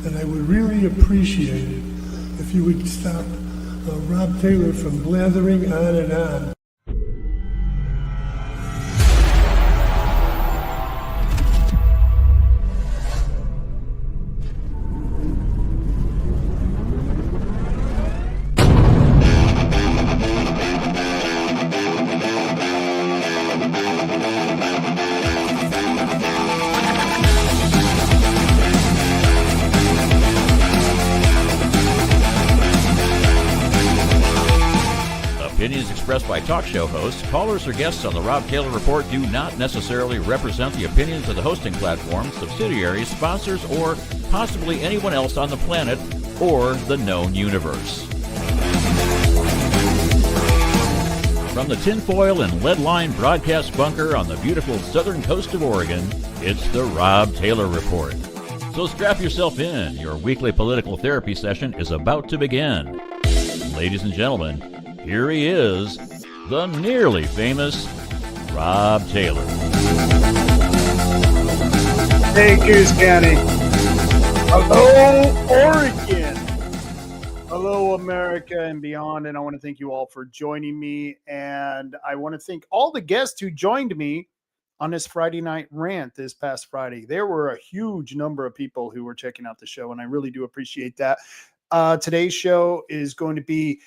and I would really appreciate it if you would stop Rob Taylor from blathering on and on. Opinions expressed by talk show hosts, callers, or guests on the Rob Taylor Report do not necessarily represent the opinions of the hosting platform, subsidiaries, sponsors, or possibly anyone else on the planet or the known universe. From the tinfoil and lead-lined broadcast bunker on the beautiful southern coast of Oregon, it's the Rob Taylor Report. So strap yourself in. Your weekly political therapy session is about to begin. Ladies and gentlemen, here he is, the nearly famous Rob Taylor. Hey, Coos County. Hello, Oregon. Hello, America and beyond. And I want to thank you all for joining me. And I want to thank all the guests who joined me on this Friday night rant this past Friday. There were a huge number of people who were checking out the show, and I really do appreciate that. Today's show is going to be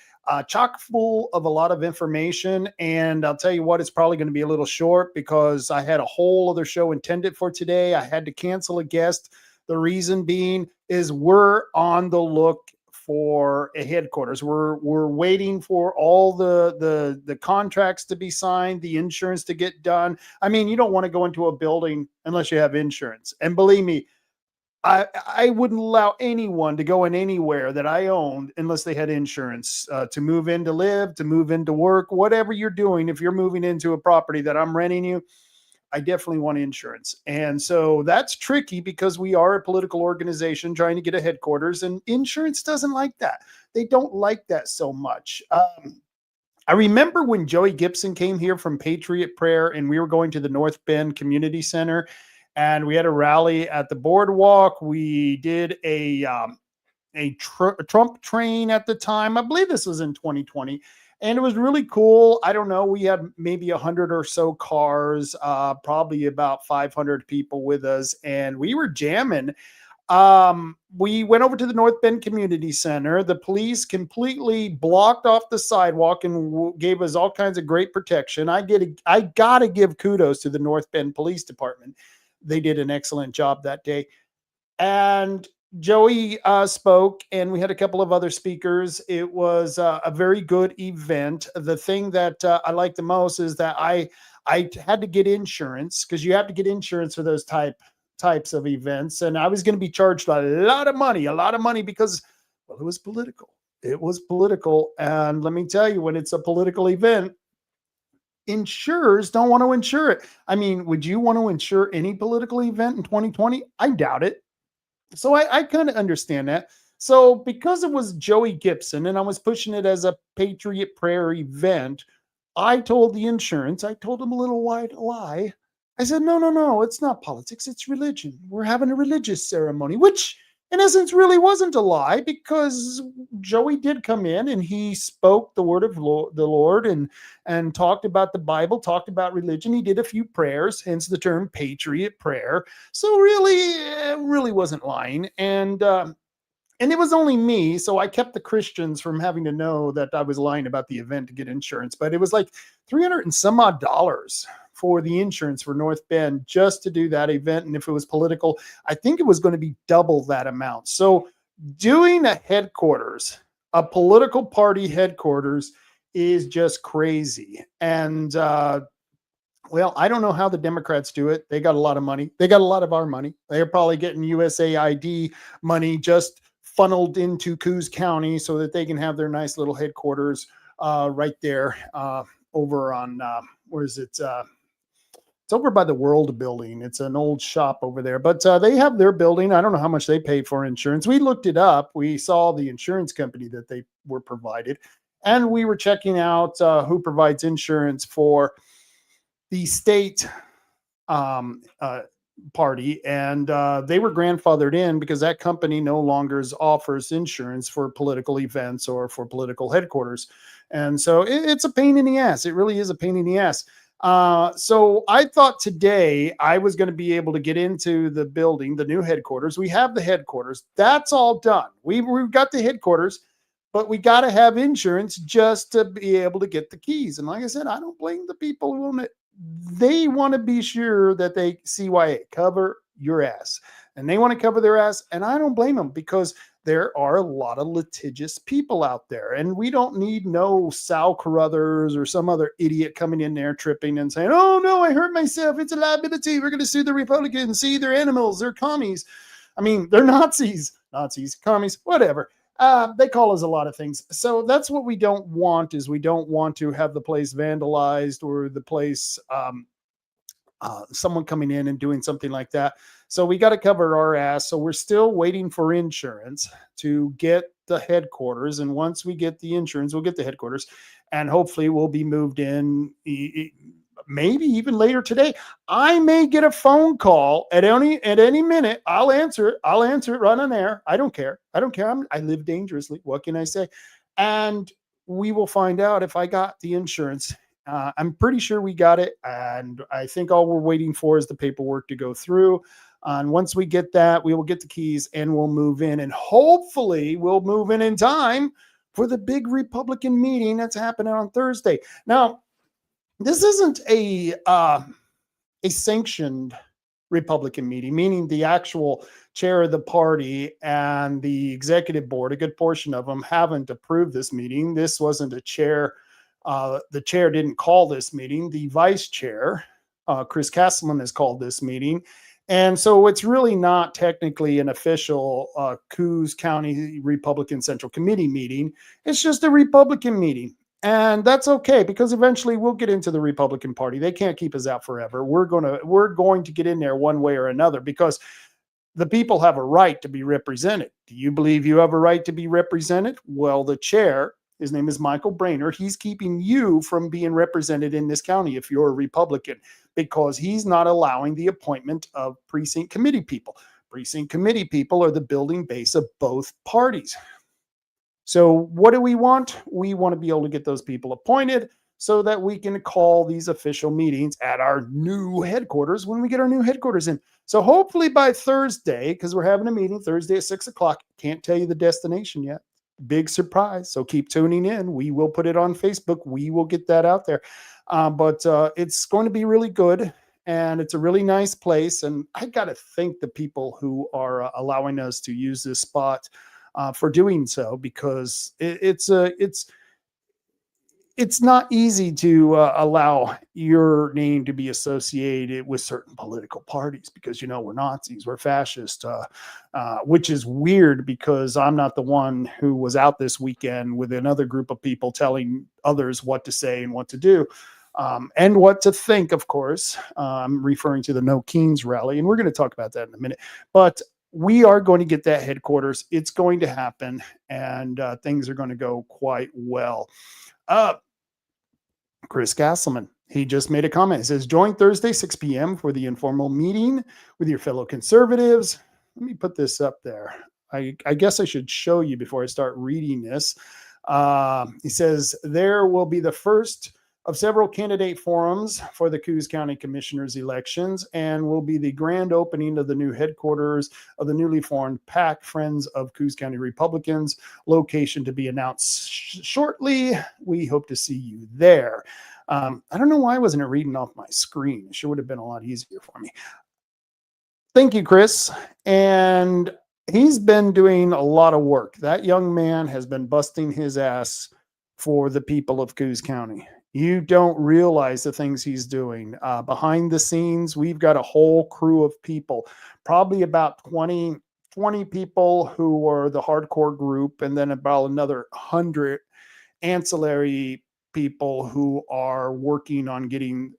chock full of a lot of information, and I'll tell you what, it's probably going to be a little short because I had a whole other show intended for today. I had to cancel a guest. The reason being is we're on the look for a headquarters. We're waiting for all the contracts to be signed, the insurance to get done. I mean, you don't want to go into a building unless you have insurance, and believe me, I wouldn't allow anyone to go in anywhere that I owned unless they had insurance to move in to live, to move into work, whatever you're doing. If you're moving into a property that I'm renting you, I definitely want insurance. And so that's tricky because we are a political organization trying to get a headquarters, and insurance doesn't like that. They don't like that so much. I remember when Joey Gibson came here from Patriot Prayer and we were going to the North Bend Community Center, and we had a rally at the boardwalk. We did a Trump train at the time. I believe this was in 2020. And it was really cool. I don't know. We had maybe 100 or so cars, probably about 500 people with us. And we were jamming. We went over to the North Bend Community Center. The police completely blocked off the sidewalk and gave us all kinds of great protection. I got to give kudos to the North Bend Police Department. They did an excellent job that day. And Joey spoke, and we had a couple of other speakers. It was a very good event. The thing that I like the most is that I had to get insurance, because you have to get insurance for those types of events. And I was going to be charged a lot of money because, well, it was political. It was political. And let me tell you, when it's a political event, insurers don't want to insure it. I mean, would you want to insure any political event in 2020? I doubt it. So I kind of understand that. So because it was Joey Gibson and I was pushing it as a Patriot Prayer event, I told the insurance, I told them a little white lie. I said, no, it's not politics, it's religion. We're having a religious ceremony, which in essence really wasn't a lie, because Joey did come in and he spoke the word of the Lord and talked about the Bible, talked about religion. He did a few prayers, hence the term Patriot Prayer. So really, it really wasn't lying. And it was only me, so I kept the Christians from having to know that I was lying about the event to get insurance. But it was like $300 and some odd for the insurance for North Bend just to do that event. And if it was political, I think it was going to be double that amount. So doing a headquarters, a political party headquarters, is just crazy. And well, I don't know how the Democrats do it. They got a lot of money. They got a lot of our money. They're probably getting USAID money just funneled into Coos County so that they can have their nice little headquarters right there over on, where is it? It's over by the World Building. It's an old shop over there, but they have their building. I don't know how much they paid for insurance. We looked it up. We saw the insurance company that they were provided, and we were checking out who provides insurance for the state party, and they were grandfathered in because that company no longer offers insurance for political events or for political headquarters. And so it's a pain in the ass. It really is a pain in the ass. So I thought today I was going to be able to get into the building, the new headquarters. We have the headquarters. That's all done. We've got the headquarters, but we got to have insurance just to be able to get the keys. And like I said, I don't blame the people who own it. They want to be sure that they CYA cover your ass, and they want to cover their ass. And I don't blame them, because there are a lot of litigious people out there, and we don't need no Sal Carruthers or some other idiot coming in there tripping and saying, "Oh no, I hurt myself. It's a liability. We're going to sue the Republicans. See, they're animals. They're commies. I mean, they're Nazis, commies, whatever." They call us a lot of things. So that's what we don't want, is we don't want to have the place vandalized, or the place, someone coming in and doing something like that. So we got to cover our ass. So we're still waiting for insurance to get the headquarters. And once we get the insurance, we'll get the headquarters, and hopefully we'll be moved in maybe even later today. I may get a phone call at any minute. I'll answer it. I'll answer it right on air. I don't care. I live dangerously. What can I say? And we will find out if I got the insurance. I'm pretty sure we got it. And I think all we're waiting for is the paperwork to go through. And once we get that, we will get the keys and we'll move in. And hopefully we'll move in time for the big Republican meeting that's happening on Thursday. Now, this isn't a sanctioned Republican meeting, meaning the actual chair of the party and the executive board, a good portion of them, haven't approved this meeting. This wasn't a chair. The chair didn't call this meeting. The vice chair, Chris Castleman, has called this meeting. And so it's really not technically an official Coos County Republican Central Committee meeting. It's just a Republican meeting. And that's okay, because eventually we'll get into the Republican Party. They can't keep us out forever. We're going to get in there one way or another, because the people have a right to be represented. Do you believe you have a right to be represented? Well, the chair, his name is Michael Brainer, he's keeping you from being represented in this county if you're a Republican, because he's not allowing the appointment of precinct committee people. Precinct committee people are the building base of both parties. So what do we want? We want to be able to get those people appointed so that we can call these official meetings at our new headquarters when we get our new headquarters in. So hopefully by Thursday, because we're having a meeting Thursday at 6:00. Can't tell you the destination yet. Big surprise. So keep tuning in. We will put it on Facebook. We will get that out there. But it's going to be really good. And it's a really nice place. And I got to thank the people who are allowing us to use this spot for doing so, because it's not easy to allow your name to be associated with certain political parties, because, we're Nazis, we're fascist, which is weird, because I'm not the one who was out this weekend with another group of people telling others what to say and what to do. And what to think, of course. I'm referring to the No Kings rally, and we're going to talk about that in a minute. But we are going to get that headquarters. It's going to happen, and things are going to go quite well. Chris Castleman, he just made a comment. He says, join Thursday, 6 p.m. for the informal meeting with your fellow conservatives. Let me put this up there. I guess I should show you before I start reading this. He says, there will be the first of several candidate forums for the Coos County Commissioners elections, and will be the grand opening of the new headquarters of the newly formed PAC, Friends of Coos County Republicans, location to be announced shortly. We hope to see you there. I don't know why I wasn't reading off my screen. It sure would have been a lot easier for me. Thank you, Chris. And he's been doing a lot of work. That young man has been busting his ass for the people of Coos County. You don't realize the things he's doing. Behind the scenes, we've got a whole crew of people, probably about 20 people who are the hardcore group, and then about another 100 ancillary people who are working on getting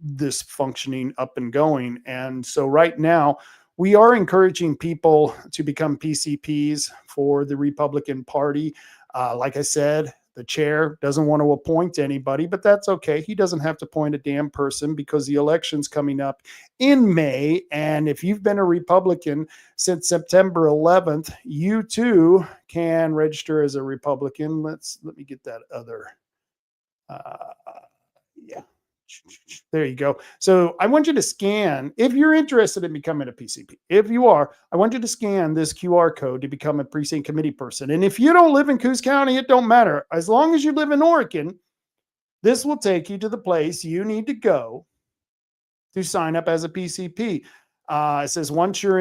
this functioning up and going. And so right now, we are encouraging people to become PCPs for the Republican Party. Like I said, The chair doesn't want to appoint anybody, but that's okay. He doesn't have to appoint a damn person because the election's coming up in May. And if you've been a Republican since September 11th, you too can register as a Republican. Let me get that other. Yeah. There you go. So I want you to scan, if you're interested in becoming a PCP, if you are, I want you to scan this QR code to become a precinct committee person. And if you don't live in Coos County, it don't matter. As long as you live in Oregon, this will take you to the place you need to go to sign up as a PCP. It says once you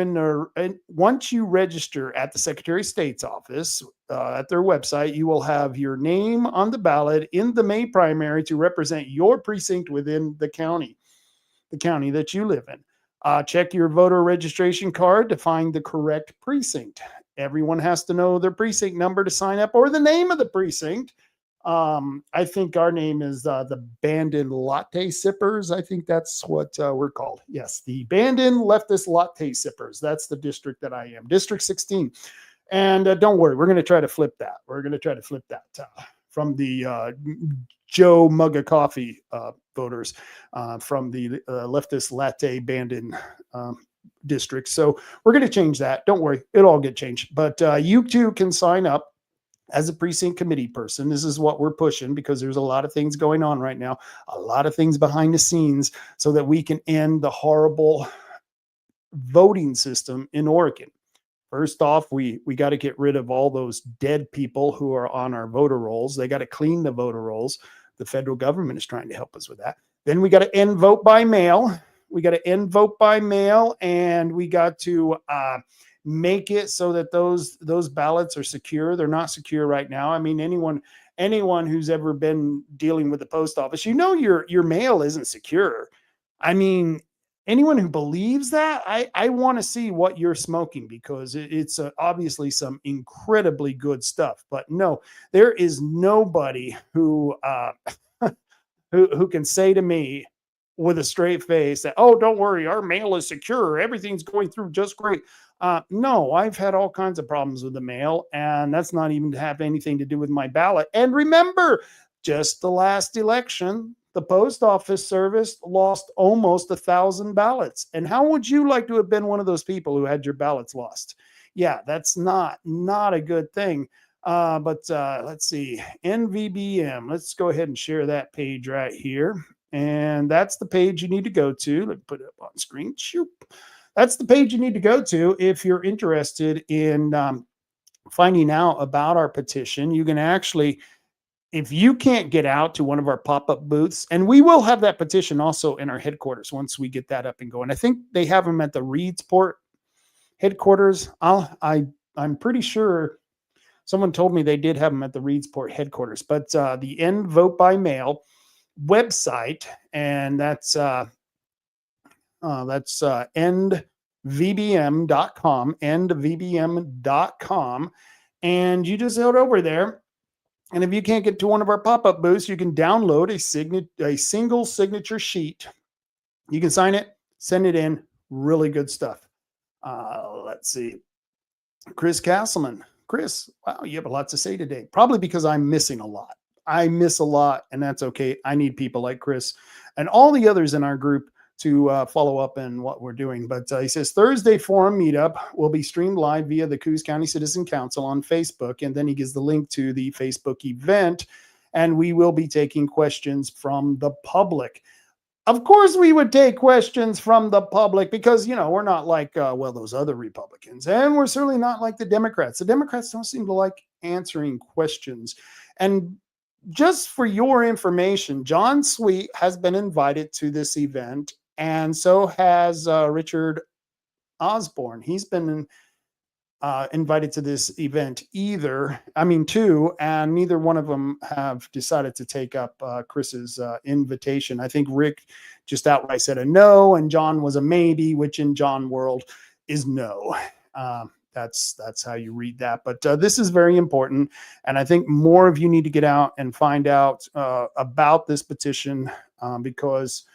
register at the Secretary of State's office at their website, you will have your name on the ballot in the May primary to represent your precinct within the county that you live in. Check your voter registration card to find the correct precinct. Everyone has to know their precinct number to sign up, or the name of the precinct. I think our name is the Bandon Latte Sippers. I think that's what we're called. Yes, the Bandon Leftist Latte Sippers. That's the district that I am, District 16. And don't worry, we're going to try to flip that. We're going to try to flip that from the Joe Mug of Coffee voters from the Leftist Latte Bandon district. So we're going to change that. Don't worry, it'll all get changed. But you too can sign up as a precinct committee person. This is what we're pushing because there's a lot of things going on right now, a lot of things behind the scenes so that we can end the horrible voting system in Oregon. First off, we got to get rid of all those dead people who are on our voter rolls. They got to clean the voter rolls. The federal government is trying to help us with that. Then we got to end vote by mail. We got to end vote by mail, and we got to make it so that those ballots are secure. They're not secure right now. I mean, anyone who's ever been dealing with the post office, your mail isn't secure. I mean, anyone who believes that, I want to see what you're smoking, because it's obviously some incredibly good stuff. But no, there is nobody who who can say to me with a straight face that, oh, don't worry, our mail is secure, everything's going through just great. No, I've had all kinds of problems with the mail, and that's not even to have anything to do with my ballot. And remember, just the last election, the post office service lost almost 1,000 ballots. And how would you like to have been one of those people who had your ballots lost? Yeah, that's not a good thing. But let's see, NVBM. Let's go ahead and share that page right here. And that's the page you need to go to. Let's put it up on screen. Shoop. That's the page you need to go to if you're interested in finding out about our petition. You can actually, if you can't get out to one of our pop-up booths, and we will have that petition also in our headquarters once we get that up and going. I think they have them at the Reedsport headquarters. I'm pretty sure someone told me they did have them at the Reedsport headquarters, but the End Vote by Mail website, and that's endvbm.com, endvbm.com, and you just head over there. And if you can't get to one of our pop-up booths, you can download a single signature sheet. You can sign it, send it in. Really good stuff. Let's see. Chris Castleman. Chris, wow, you have a lot to say today. Probably because I'm missing a lot. I miss a lot, and that's okay. I need people like Chris and all the others in our group to follow up in what we're doing. But he says Thursday forum meetup will be streamed live via the Coos County Citizen Council on Facebook. And then he gives the link to the Facebook event, and we will be taking questions from the public. Of course, we would take questions from the public because, we're not like, those other Republicans. And we're certainly not like the Democrats. The Democrats don't seem to like answering questions. And just for your information, John Sweet has been invited to this event, and so has Richard Osborne. He's been invited to this event too, and neither one of them have decided to take up Chris's invitation. I think Rick just outright said a no, and John was a maybe, which in John world is no. That's how you read that. But this is very important, and I think more of you need to get out and find out about this petition because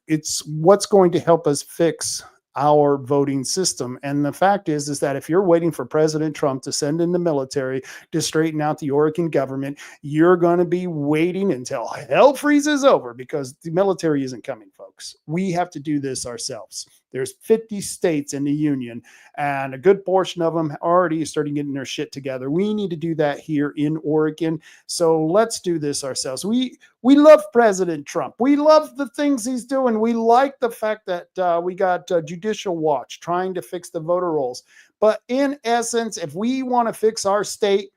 it's what's going to help us fix our voting system. And the fact is that if you're waiting for President Trump to send in the military to straighten out the Oregon government, you're going to be waiting until hell freezes over, because the military isn't coming, folks. We have to do this ourselves. There's 50 states in the union, and a good portion of them already starting getting their shit together. We need to do that here in Oregon. So let's do this ourselves. We love President Trump. We love the things he's doing. We like the fact that we got Judicial Watch trying to fix the voter rolls. But in essence, if we want to fix our state,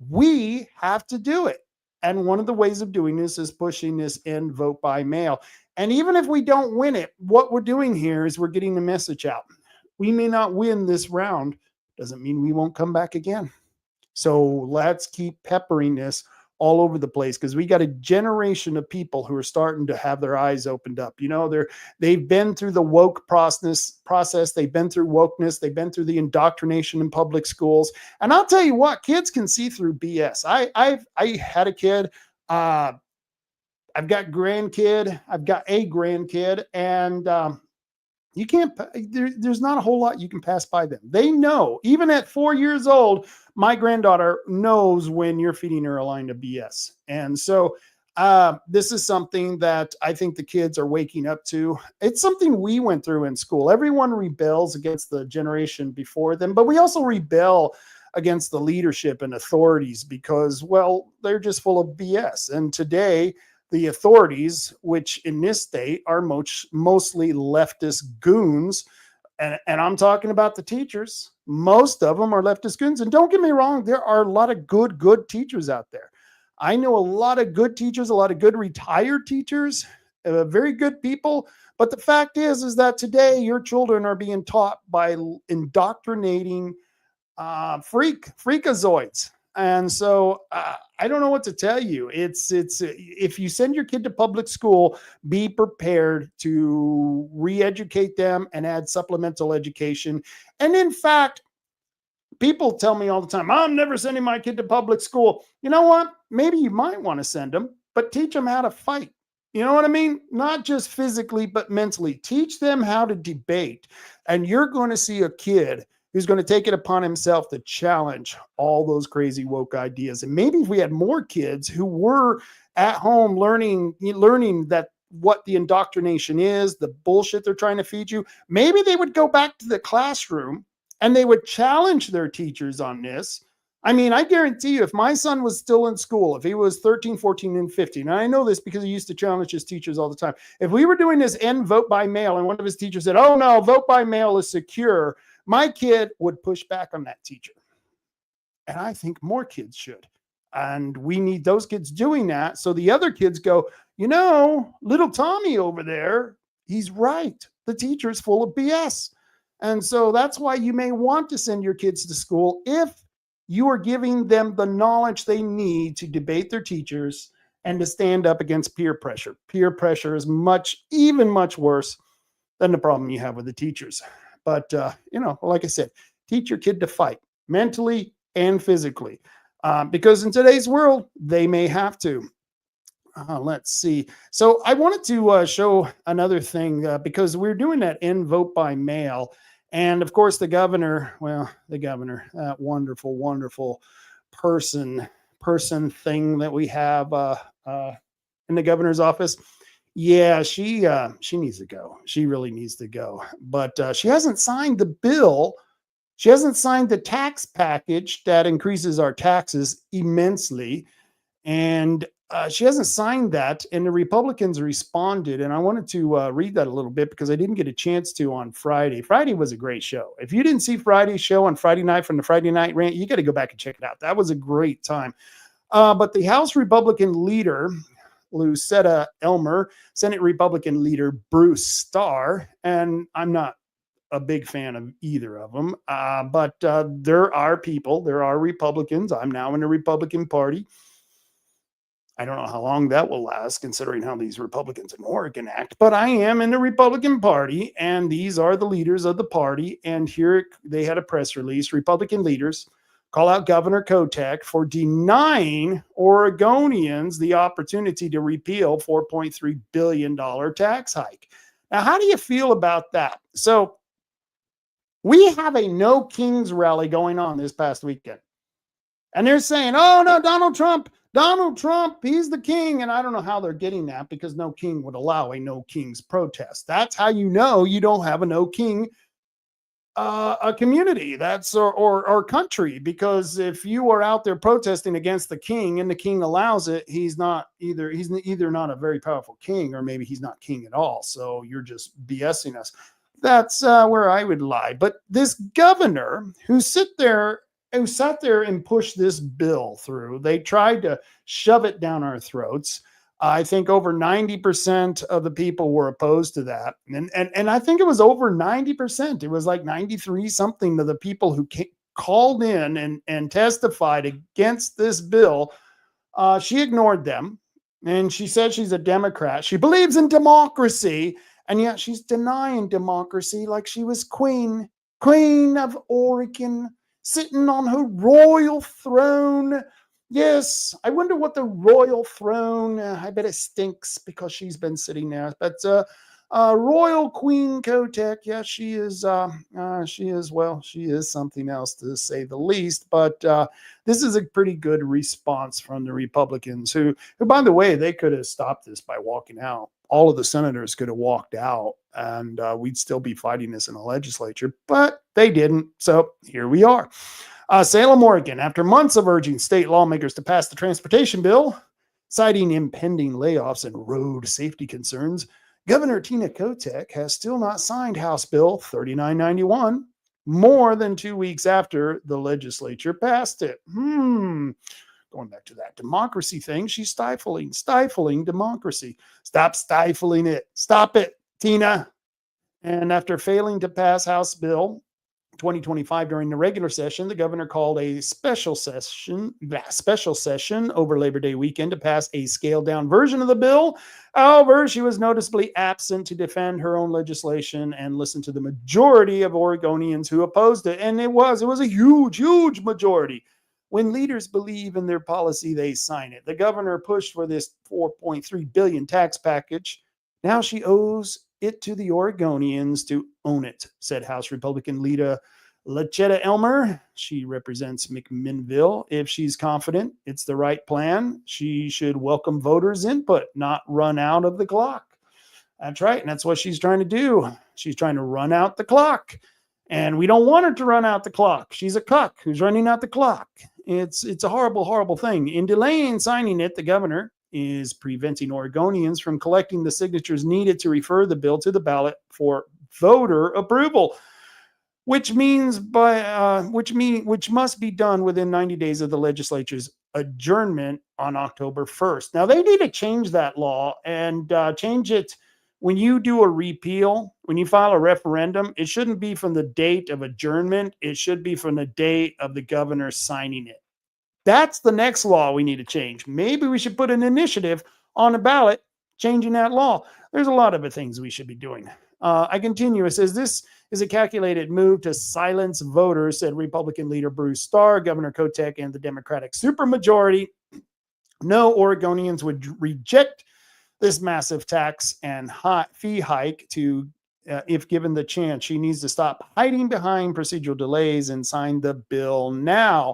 we have to do it. And one of the ways of doing this is pushing this in vote by mail. And even if we don't win it, what we're doing here is we're getting the message out. We may not win this round, doesn't mean we won't come back again. So let's keep peppering this all over the place, because we got a generation of people who are starting to have their eyes opened up. You know, they've been through the woke process. They've been through wokeness. They've been through the indoctrination in public schools. And I'll tell you what, kids can see through BS. I had a kid. I've got a grandkid, and you can't, there's not a whole lot you can pass by them. They know, even at 4 years old, my granddaughter knows when you're feeding her a line of BS. And so this is something that I think the kids are waking up to. It's something we went through in school. Everyone rebels against the generation before them, but we also rebel against the leadership and authorities because, well, they're just full of BS. And today, the authorities, which in this state are mostly leftist goons, and I'm talking about the teachers, most of them are leftist goons. And don't get me wrong, there are a lot of good teachers out there. I know a lot of good teachers, a lot of good retired teachers, very good people. But the fact is that today your children are being taught by indoctrinating freakazoids. And so I don't know what to tell you. It's if you send your kid to public school, be prepared to re-educate them and add supplemental education. And in fact, people tell me all the time, I'm never sending my kid to public school. You know what? Maybe you might want to send them, but teach them how to fight. You know what I mean? Not just physically, but mentally. Teach them how to debate. And you're going to see a kid who's going to take it upon himself to challenge all those crazy woke ideas. And maybe if we had more kids who were at home learning that what the indoctrination is, the bullshit they're trying to feed you, maybe they would go back to the classroom and they would challenge their teachers on this. I mean, I guarantee you, if my son was still in school, if he was 13, 14, and 15, and I know this because he used to challenge his teachers all the time. If we were doing this end vote by mail and one of his teachers said, oh no, vote by mail is secure, my kid would push back on that teacher. And I think more kids should. And we need those kids doing that. So the other kids go, you know, little Tommy over there, he's right. The teacher's full of BS. And so that's why you may want to send your kids to school if you are giving them the knowledge they need to debate their teachers and to stand up against peer pressure. Peer pressure is much worse than the problem you have with the teachers. But, you know, like I said, teach your kid to fight mentally and physically because in today's world, they may have to. Let's see. So I wanted to show another thing because we're doing that in vote by mail. And of course, the governor, that wonderful, wonderful person thing that we have in the governor's office. Yeah, she needs to go. She really needs to go. But she hasn't signed the bill. She hasn't signed the tax package that increases our taxes immensely. And she hasn't signed that. And the Republicans responded. And I wanted to read that a little bit because I didn't get a chance to on Friday. Friday was a great show. If you didn't see Friday's show on Friday night from the Friday Night Rant, you got to go back and check it out. That was a great time. But the House Republican leader, Lucetta Elmer, Senate Republican leader Bruce Starr, and I'm not a big fan of either of them, but there are Republicans. I'm now in the Republican Party. I don't know how long that will last, considering how these Republicans in Oregon act, but I am in the Republican Party, and these are the leaders of the party. And here they had a press release. Republican leaders call out Governor Kotek for denying Oregonians the opportunity to repeal $4.3 billion tax hike. Now, how do you feel about that? So We have a No Kings rally going on this past weekend. And they're saying, oh, no, Donald Trump, he's the king. And I don't know how they're getting that, because no king would allow a no kings protest. That's how you know you don't have a no king a community, that's or country, because if you are out there protesting against the king and the king allows it, he's either not a very powerful king, or maybe he's not king at all. So you're just BSing us. That's where I would lie. But this governor who sat there and pushed this bill through, they tried to shove it down our throats. I think over 90% of the people were opposed to that. And I think it was over 90%. It was like 93 something of the people who called in and testified against this bill. She ignored them, and she said she's a Democrat. She believes in democracy, and yet she's denying democracy like she was queen of Oregon, sitting on her royal throne. Yes, I wonder what the royal throne, I bet it stinks because she's been sitting there. But Royal Queen Kotek, yeah, she is something else, to say the least. But this is a pretty good response from the Republicans, who, by the way, they could have stopped this by walking out. All of the senators could have walked out, and we'd still be fighting this in the legislature, but they didn't. So here we are. Salem, Oregon, after months of urging state lawmakers to pass the transportation bill, citing impending layoffs and road safety concerns, Governor Tina Kotek has still not signed House Bill 3991, more than 2 weeks after the legislature passed it. Going back to that democracy thing, she's stifling democracy. Stop stifling it. Stop it, Tina. And after failing to pass House Bill 2025 during the regular session, the governor called a special session over Labor Day weekend to pass a scaled down version of the bill. However, she was noticeably absent to defend her own legislation and listen to the majority of Oregonians who opposed it. And it was a huge majority. When leaders believe in their policy, they sign it. The governor pushed for this $4.3 billion tax package. Now she owes it to the Oregonians to own it, said House Republican leader Lachetta Elmer. She represents McMinnville. If she's confident it's the right plan, she should welcome voters' input, not run out of the clock. That's right, and that's what she's trying to do. She's trying to run out the clock, and we don't want her to run out the clock. She's a cuck who's running out the clock. It's a horrible thing. In delaying signing it, the governor is preventing Oregonians from collecting the signatures needed to refer the bill to the ballot for voter approval, which must be done within 90 days of the legislature's adjournment on October 1st. Now, they need to change that law and change it. When you do a repeal, when you file a referendum, it shouldn't be from the date of adjournment. It should be from the date of the governor signing it. That's the next law we need to change. Maybe we should put an initiative on the ballot changing that law. There's a lot of things we should be doing. I continue. It says, this is a calculated move to silence voters, said Republican leader Bruce Starr. Governor Kotek and the Democratic supermajority. No Oregonians would reject this massive tax and fee hike if given the chance. She needs to stop hiding behind procedural delays and sign the bill now.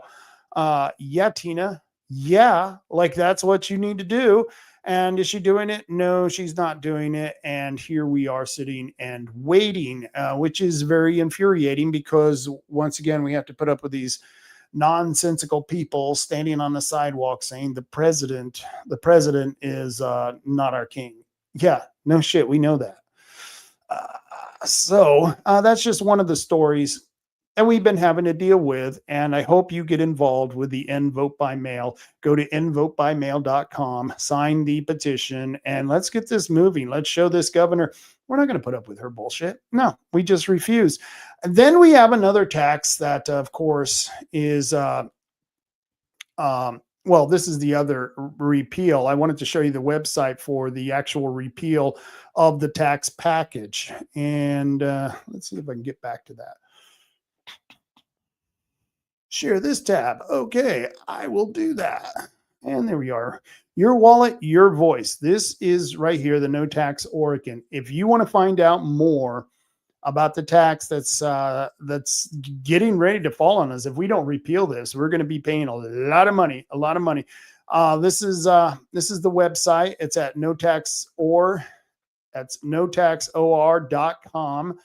Yeah, Tina. Yeah, like that's what you need to do. And is she doing it? No, she's not doing it. And here we are sitting and waiting, which is very infuriating, because once again, we have to put up with these nonsensical people standing on the sidewalk saying the president is not our king. Yeah, no shit. We know that. So that's just one of the stories that we've been having to deal with. And I hope you get involved with the End Vote by Mail. Go to endvotebymail.com, sign the petition, and let's get this moving. Let's show this governor we're not going to put up with her bullshit. No, we just refuse. And then we have another tax that, of course, is, this is the other repeal. I wanted to show you the website for the actual repeal of the tax package. And let's see if I can get back to that. Share this tab. Okay, I will do that. And there we are. Your wallet, your voice. This is right here, the No Tax Oregon. If you want to find out more about the tax that's getting ready to fall on us. If we don't repeal this, we're going to be paying a lot of money. This is the website. It's at notaxor. That's notaxor.com.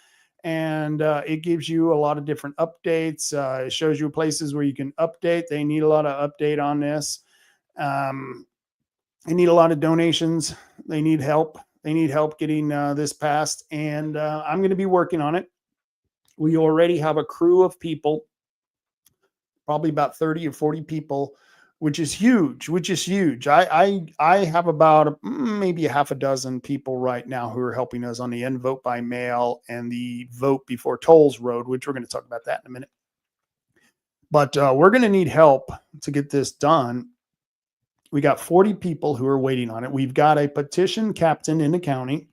And it gives you a lot of different updates. It shows you places where you can update. They need a lot of update on this. They need a lot of donations. They need help. They need help getting this passed. And I'm going to be working on it. We already have a crew of people, probably about 30 or 40 people, which is huge. I have about maybe a half a dozen people right now who are helping us on the end vote by mail and the vote before tolls road, which we're going to talk about that in a minute. But we're going to need help to get this done. We got 40 people who are waiting on it. We've got a petition captain in the county.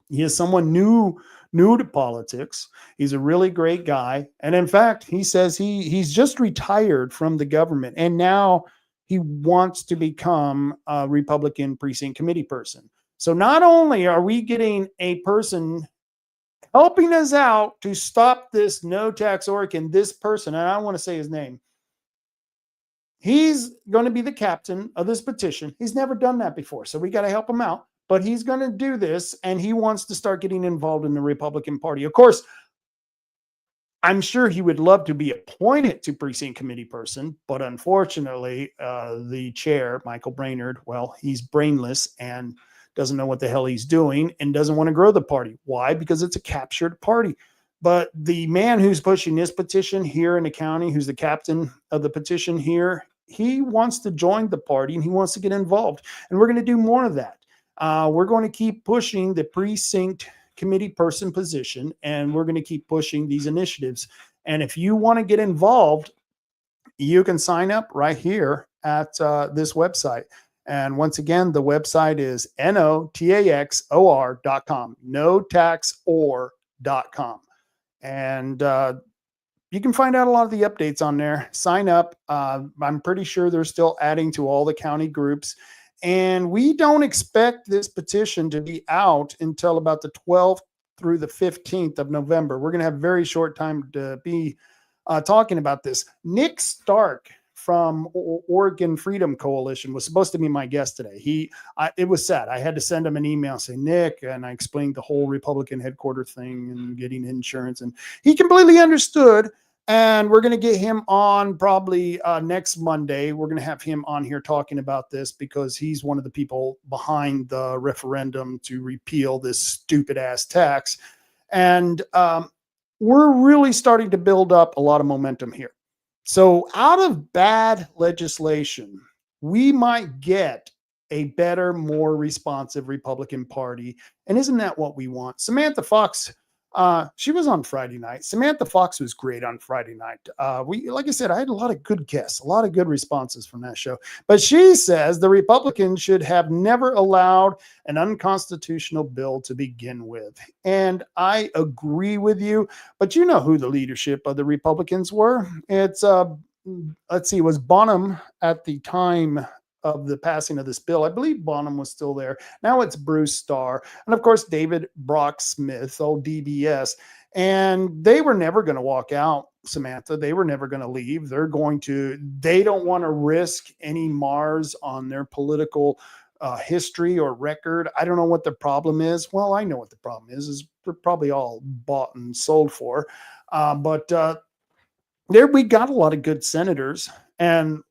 He is someone new to politics. He's a really great guy. And in fact, he says he's just retired from the government. And now he wants to become a Republican precinct committee person. So not only are we getting a person helping us out to stop this no tax Oregon, this person, and I don't want to say his name, he's going to be the captain of this petition. He's never done that before, so we got to help him out. But he's going to do this, and he wants to start getting involved in the Republican Party. Of course, I'm sure he would love to be appointed to precinct committee person, but unfortunately, the chair, Michael Brainerd, well, he's brainless and doesn't know what the hell he's doing and doesn't want to grow the party. Why? Because it's a captured party. But the man who's pushing this petition here in the county, who's the captain of the petition here, he wants to join the party and he wants to get involved. And we're going to do more of that. We're going to keep pushing the precinct committee person position, and we're going to keep pushing these initiatives. And if you want to get involved, you can sign up right here at this website. And once again, the website is notaxor.com, notaxor.com. And you can find out a lot of the updates on there. Sign up. I'm pretty sure they're still adding to all the county groups. And we don't expect this petition to be out until about the 12th through the 15th of November. We're going to have very short time to be talking about this. Nick Stark from Oregon Freedom Coalition was supposed to be my guest today. It was sad. I had to send him an email saying, Nick, and I explained the whole Republican headquarter thing and getting insurance, and he completely understood. And we're going to get him on probably next Monday. We're going to have him on here talking about this because he's one of the people behind the referendum to repeal this stupid ass tax. And we're really starting to build up a lot of momentum here. So out of bad legislation, we might get a better, more responsive Republican Party. And isn't that what we want? Samantha Fox, she was on Friday night. Samantha Fox was great on Friday night. Like I said, I had a lot of good guests, a lot of good responses from that show. But she says the Republicans should have never allowed an unconstitutional bill to begin with. And I agree with you. But you know who the leadership of the Republicans were? It's, let's see, it was Bonham at the time of the passing of this bill. I believe Bonham was still there. Now it's Bruce Starr. And of course, David Brock Smith, old DBS. And they were never going to walk out, Samantha. They were never going to leave. They don't want to risk any Mars on their political history or record. I don't know what the problem is. Well, I know what the problem is they're probably all bought and sold for. But there we got a lot of good senators, and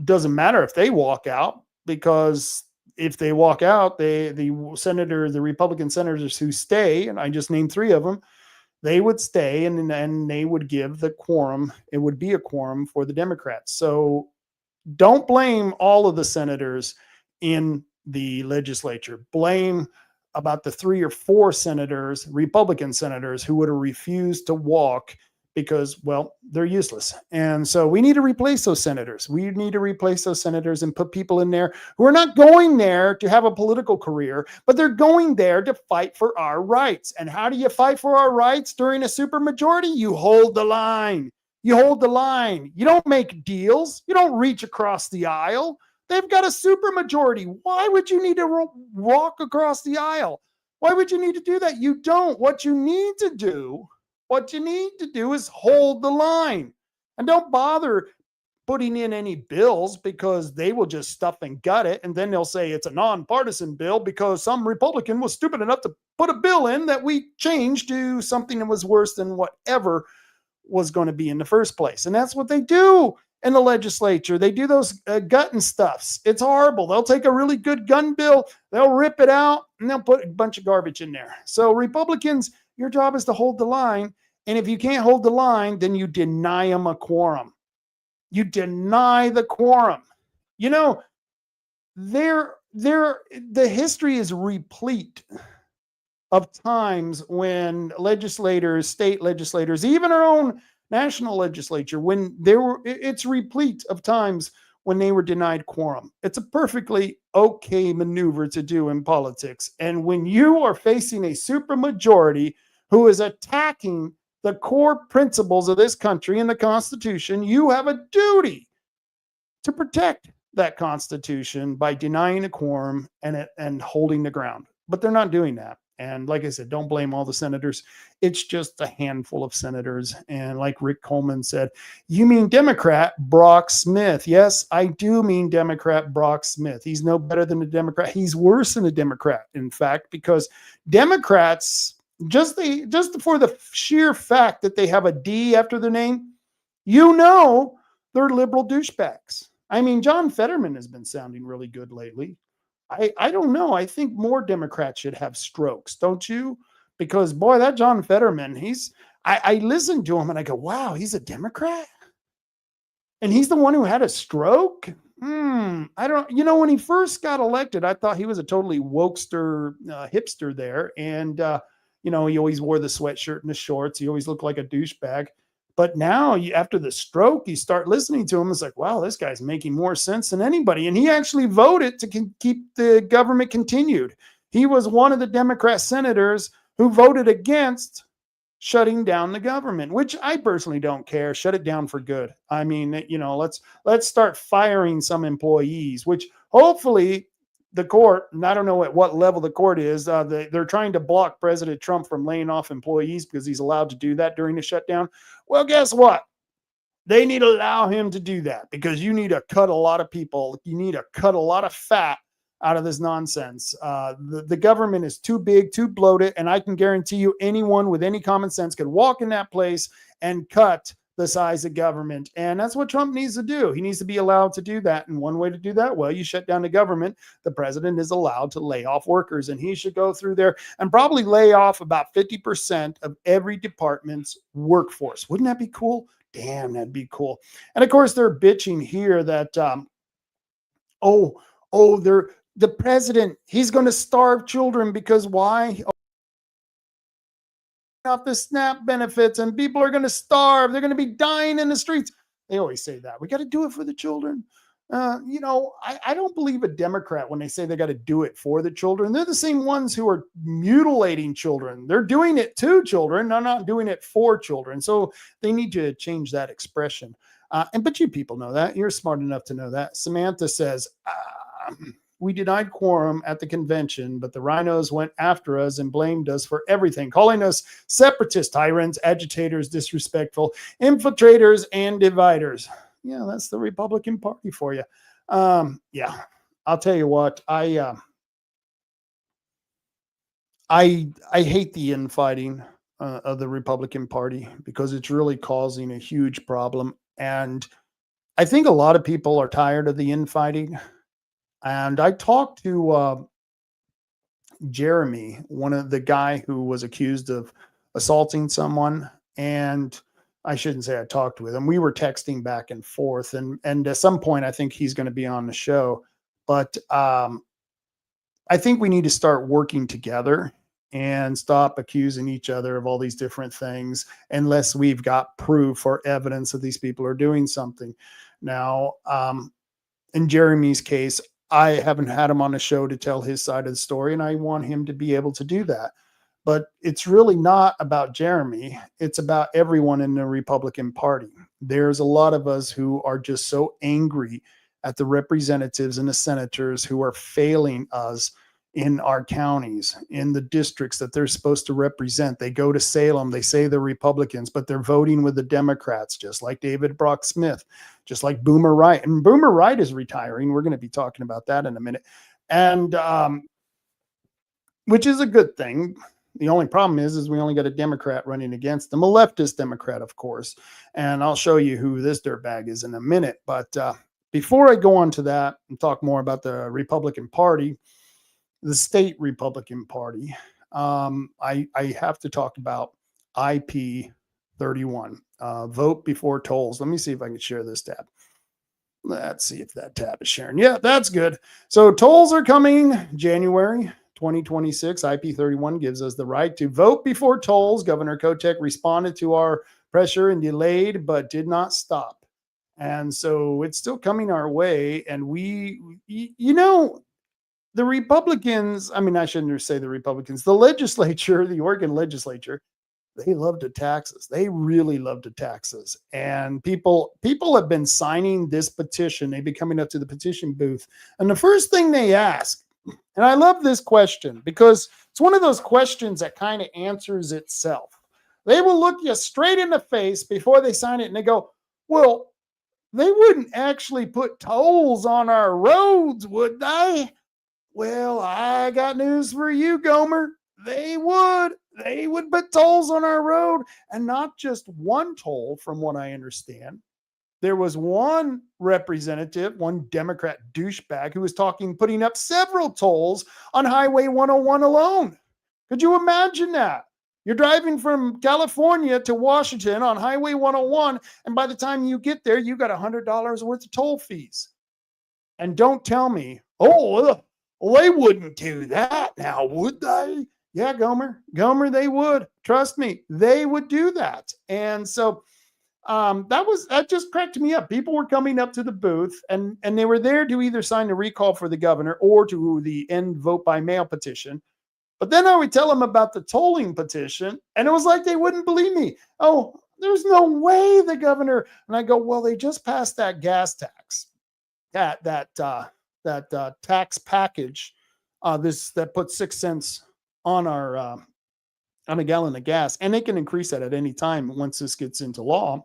doesn't matter if they walk out, because if they walk out, the Republican senators who stay, and I just named 3 of them, they would stay and they would give the quorum. It would be a quorum for the Democrats. So don't blame all of the senators in the legislature. Blame about the 3 or 4 senators, Republican senators, who would have refused to walk because, well, they're useless. And so we need to replace those senators. We need to replace those senators and put people in there who are not going there to have a political career, but they're going there to fight for our rights. And how do you fight for our rights during a supermajority? You hold the line. You hold the line. You don't make deals. You don't reach across the aisle. They've got a supermajority. Why would you need to walk across the aisle? Why would you need to do that? You don't. What you need to do is hold the line, and don't bother putting in any bills, because they will just stuff and gut it. And then they'll say it's a nonpartisan bill because some Republican was stupid enough to put a bill in that we changed to something that was worse than whatever was going to be in the first place. And that's what they do in the legislature. They do those gut and stuffs. It's horrible. They'll take a really good gun bill, they'll rip it out, and they'll put a bunch of garbage in there. So Republicans, your job is to hold the line. And if you can't hold the line, then you deny them a quorum. You deny the quorum. You know, the history is replete of times when legislators, state legislators, even our own national legislature, it's replete of times when they were denied quorum. It's a perfectly okay maneuver to do in politics. And when you are facing a supermajority who is attacking the core principles of this country and the Constitution, you have a duty to protect that Constitution by denying a quorum and holding the ground. But they're not doing that. And like I said, don't blame all the senators. It's just a handful of senators. And like Rick Coleman said, you mean Democrat Brock Smith? Yes, I do mean Democrat Brock Smith. He's no better than a Democrat. He's worse than a Democrat, in fact, because Democrats, just for the sheer fact that they have a D after their name, they're liberal douchebags. I mean, John Fetterman has been sounding really good lately. I don't know. I think more Democrats should have strokes, don't you? Because boy, that John Fetterman, I listen to him and I go, wow, he's a Democrat? And he's the one who had a stroke? When he first got elected, I thought he was a totally wokester, hipster there. And, he always wore the sweatshirt and the shorts. He always looked like a douchebag. But now, after the stroke, you start listening to him. It's like, wow, this guy's making more sense than anybody. And he actually voted to keep the government continued. He was one of the Democrat senators who voted against shutting down the government, which I personally don't care. Shut it down for good. I mean, let's start firing some employees, which hopefully the court, and I don't know at what level the court is, they're trying to block President Trump from laying off employees because he's allowed to do that during the shutdown. Well, guess what? They need to allow him to do that, because you need to cut a lot of people. You need to cut a lot of fat out of this nonsense. The government is too big, too bloated, and I can guarantee you anyone with any common sense could walk in that place and cut the size of government. And that's what Trump needs to do. He needs to be allowed to do that. And one way to do that, well, you shut down the government. The president is allowed to lay off workers, and he should go through there and probably lay off about 50% of every department's workforce. Wouldn't that be cool? Damn, that'd be cool. And of course, they're bitching here that, the president, he's going to starve children because why? Off the SNAP benefits, and people are going to starve. They're going to be dying in the streets. They always say that. We got to do it for the children. I don't believe a Democrat when they say they got to do it for the children. They're the same ones who are mutilating children. They're doing it to children. They're not doing it for children. So they need to change that expression. But you people know that. You're smart enough to know that. Samantha says, we denied quorum at the convention, but the rhinos went after us and blamed us for everything, calling us separatist tyrants, agitators, disrespectful, infiltrators, and dividers. Yeah, that's the Republican Party for you. Yeah, I'll tell you what, I hate the infighting of the Republican Party, because it's really causing a huge problem. And I think a lot of people are tired of the infighting. And I talked to Jeremy, the guy who was accused of assaulting someone. And I shouldn't say I talked with him. We were texting back and forth. And at some point, I think he's going to be on the show. But I think we need to start working together and stop accusing each other of all these different things unless we've got proof or evidence that these people are doing something. Now, in Jeremy's case, I haven't had him on the show to tell his side of the story, and I want him to be able to do that. But it's really not about Jeremy. It's about everyone in the Republican Party. There's a lot of us who are just so angry at the representatives and the senators who are failing us in our counties, in the districts that they're supposed to represent. They go to Salem, they say they're Republicans, but they're voting with the Democrats, just like David Brock Smith, just like Boomer Wright. And Boomer Wright is retiring. We're going to be talking about that in a minute. And which is a good thing. The only problem is we only got a Democrat running against them, a leftist Democrat, of course. And I'll show you who this dirtbag is in a minute. But before I go on to that and talk more about the Republican Party, the state Republican Party, I have to talk about IP 31, vote before tolls. Let me see if I can share this tab. Let's see if that tab is sharing. Yeah, that's good. So tolls are coming January 2026. IP 31 gives us the right to vote before tolls. Governor Kotek responded to our pressure and delayed, but did not stop. And so it's still coming our way. And the Republicans, I mean, I shouldn't say the Republicans, the legislature, the Oregon legislature, they love to tax us. They really love to tax us. And people have been signing this petition. They've been coming up to the petition booth. And the first thing they ask, and I love this question because it's one of those questions that kind of answers itself. They will look you straight in the face before they sign it and they go, well, they wouldn't actually put tolls on our roads, would they? Well, I got news for you, Gomer. They would. They would put tolls on our road, and not just one toll, from what I understand. There was one representative, one Democrat douchebag, who was putting up several tolls on Highway 101 alone. Could you imagine that? You're driving from California to Washington on Highway 101, and by the time you get there, you got $100 worth of toll fees. And don't tell me, well, they wouldn't do that now, would they? Yeah, Gomer, they would. Trust me, they would do that. And so that just cracked me up. People were coming up to the booth and they were there to either sign the recall for the governor or to the end vote by mail petition. But then I would tell them about the tolling petition, and it was like they wouldn't believe me. Oh, there's no way the governor. And I go, well, they just passed that gas tax, that tax package, that puts 6 cents on our on a gallon of gas, and they can increase that at any time once this gets into law.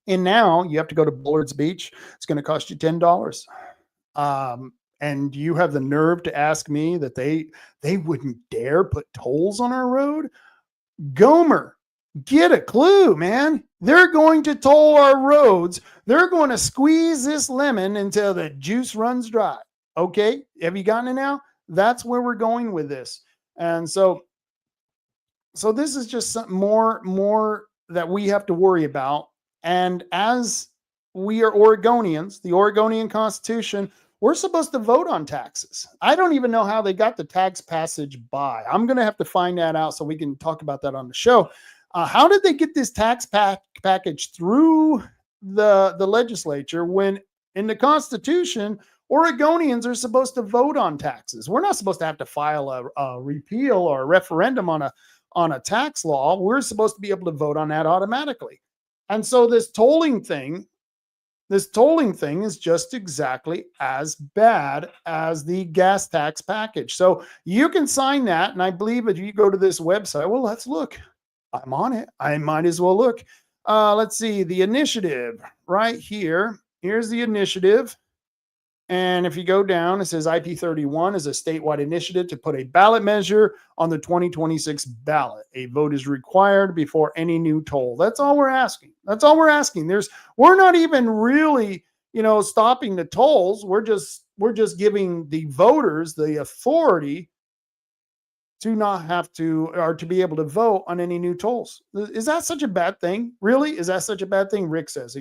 And now you have to go to Bullard's Beach. It's going to cost you $10. And you have the nerve to ask me that they wouldn't dare put tolls on our road? Gomer, get a clue, man. They're going to toll our roads. They're going to squeeze this lemon until the juice runs dry. Okay, have you gotten it now? That's where we're going with this. And so this is just something more that we have to worry about. And as we are Oregonians, the Oregonian Constitution, we're supposed to vote on taxes. I don't even know how they got the tax passage by. I'm going to have to find that out so we can talk about that on the show. How did they get this tax package through the legislature when in the Constitution, Oregonians are supposed to vote on taxes? We're not supposed to have to file a repeal or a referendum on a tax law. We're supposed to be able to vote on that automatically. And so this tolling thing is just exactly as bad as the gas tax package. So you can sign that. And I believe if you go to this website, well, let's look. I'm on it. I might as well look. Let's see the initiative right here. Here's the initiative. And if you go down, it says IP 31 is a statewide initiative to put a ballot measure on the 2026 ballot. A vote is required before any new toll. That's all we're asking. We're not even really, stopping the tolls. We're just giving the voters the authority to not have to, or to be able to vote on any new tolls. Is that such a bad thing? Really? Is that such a bad thing? Rick says,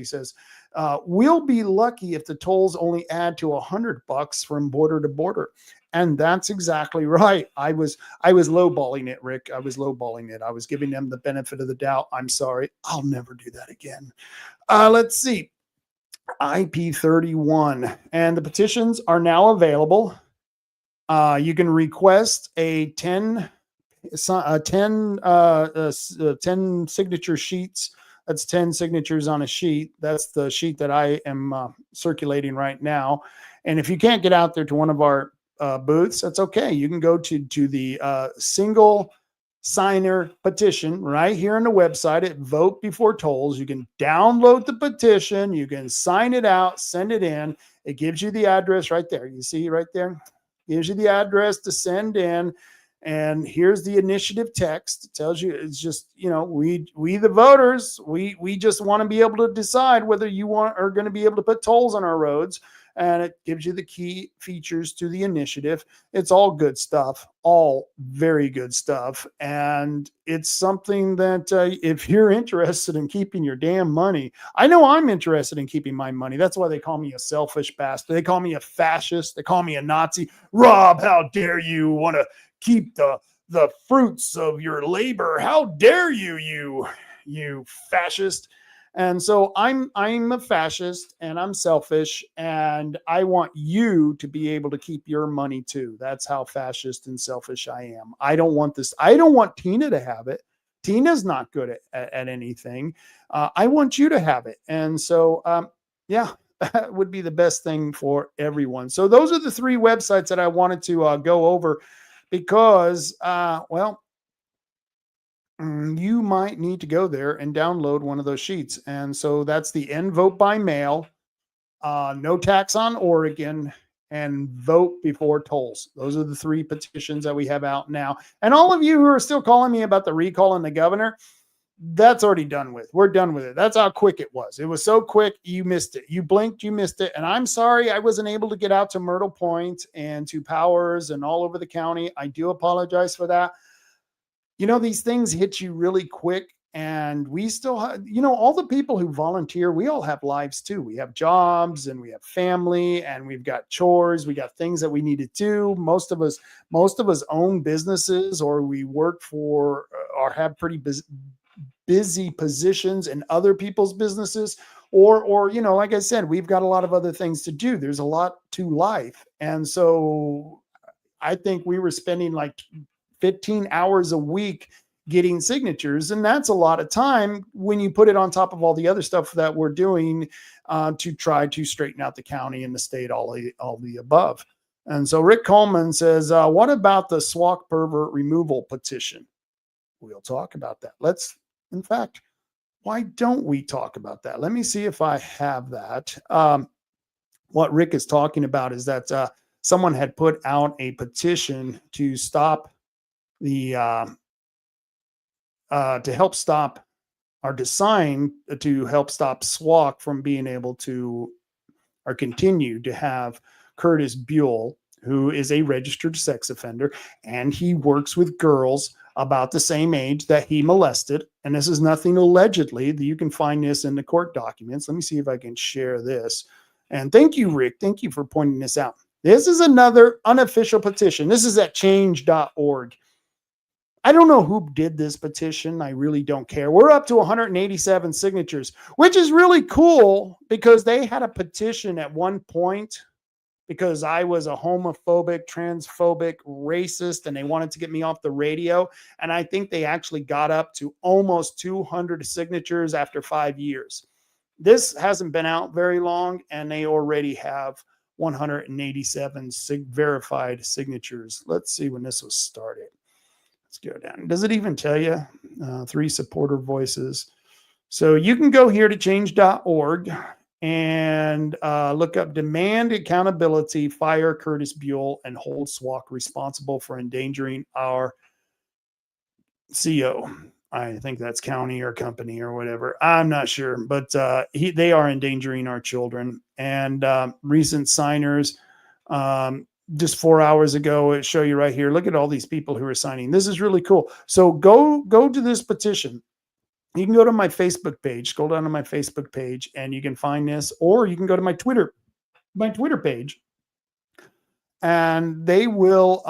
we'll be lucky if the tolls only add to $100 from border to border. And that's exactly right. I was lowballing it, Rick. I was lowballing it. I was giving them the benefit of the doubt. I'm sorry. I'll never do that again. Let's see. IP 31. And the petitions are now available. You can request a 10 signature sheets. That's 10 signatures on a sheet. That's the sheet that I am circulating right now. And if you can't get out there to one of our booths, that's okay. You can go to the single signer petition right here on the website at Vote Before Tolls. You can download the petition, you can sign it out, send it in. It gives you the address right there. You see right there? Gives you the address to send in. And here's the initiative text. It tells you, it's just, we the voters, we just want to be able to decide whether you are going to be able to put tolls on our roads. And it gives you the key features to the initiative. It's all good stuff, all very good stuff. And it's something that if you're interested in keeping your damn money, I know I'm interested in keeping my money. That's why they call me a selfish bastard. They call me a fascist. They call me a Nazi. Rob, how dare you want to keep the fruits of your labor? How dare you fascist? And so I'm a fascist and I'm selfish and I want you to be able to keep your money too. That's how fascist and selfish I am. I don't want this. I don't want Tina to have it. Tina's not good at anything. I want you to have it. And so, that would be the best thing for everyone. So those are the 3 websites that I wanted to go over because, you might need to go there and download one of those sheets. And so that's the End Vote by Mail, No Tax on Oregon, and Vote Before Tolls. Those are the 3 petitions that we have out now. And all of you who are still calling me about the recall and the governor, that's already done with. We're done with it. That's how quick it was. It was so quick, you missed it. You blinked, you missed it. And I'm sorry I wasn't able to get out to Myrtle Point and to Powers and all over the county. I do apologize for that. These things hit you really quick, and we still have, all the people who volunteer, we all have lives too. We have jobs and we have family and we've got chores. We got things that we need to do. Most of us own businesses, or we work for or have pretty busy positions in other people's businesses, or like I said, we've got a lot of other things to do. There's a lot to life. And so I think we were spending like 15 hours a week getting signatures. And that's a lot of time when you put it on top of all the other stuff that we're doing to try to straighten out the county and the state, all the above. And so Rick Coleman says, what about the SWAC pervert removal petition? We'll talk about that. In fact, why don't we talk about that? Let me see if I have that. What Rick is talking about is that someone had put out a petition to stop to help stop or design to help stop SWAC from being able to or continue to have Curtis Buell, who is a registered sex offender, and he works with girls about the same age that he molested. And this is nothing allegedly. You can find this in the court documents. Let me see if I can share this. And thank you, Rick. Thank you for pointing this out. This is another unofficial petition. This is at change.org. I don't know who did this petition. I really don't care. We're up to 187 signatures, which is really cool because they had a petition at one point because I was a homophobic, transphobic, racist, and they wanted to get me off the radio. And I think they actually got up to almost 200 signatures after 5 years. This hasn't been out very long, and they already have 187 verified signatures. Let's see when this was started. Let's go down. Does it even tell you? 3 supporter voices. So you can go here to change.org and look up Demand Accountability, Fire Curtis Buell, and Hold SWAC responsible for endangering our CO. I think that's county or company or whatever. I'm not sure, but they are endangering our children. And recent signers, just 4 hours ago, it show you right here. Look at all these people who are signing. This is really cool. So go to this petition. You can go to my Facebook page, scroll down to my Facebook page, and you can find this, or you can go to my Twitter page, and they will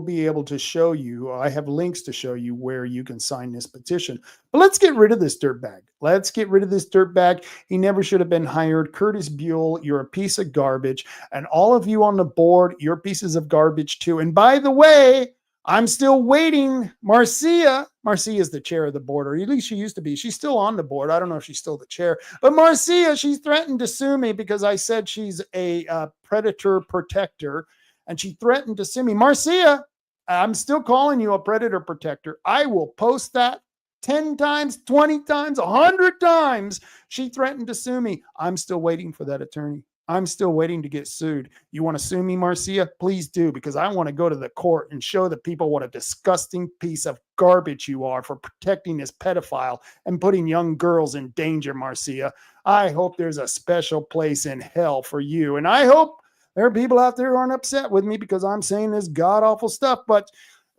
be able to show you. I have links to show you where you can sign this petition. But let's get rid of this dirtbag. Let's get rid of this dirtbag. He never should have been hired. Curtis Buell, you're a piece of garbage. And all of you on the board, you're pieces of garbage too. And by the way, I'm still waiting. Marcia is the chair of the board, or at least she used to be. She's still on the board. I don't know if she's still the chair, but Marcia, she's threatened to sue me because I said she's a predator protector, and she threatened to sue me. Marcia, I'm still calling you a predator protector. I will post that 10 times, 20 times, 100 times. She threatened to sue me. I'm still waiting for that attorney. I'm still waiting to get sued. You want to sue me, Marcia? Please do, because I want to go to the court and show the people what a disgusting piece of garbage you are for protecting this pedophile and putting young girls in danger, Marcia. I hope there's a special place in hell for you. And I hope there are people out there who aren't upset with me because I'm saying this god-awful stuff, but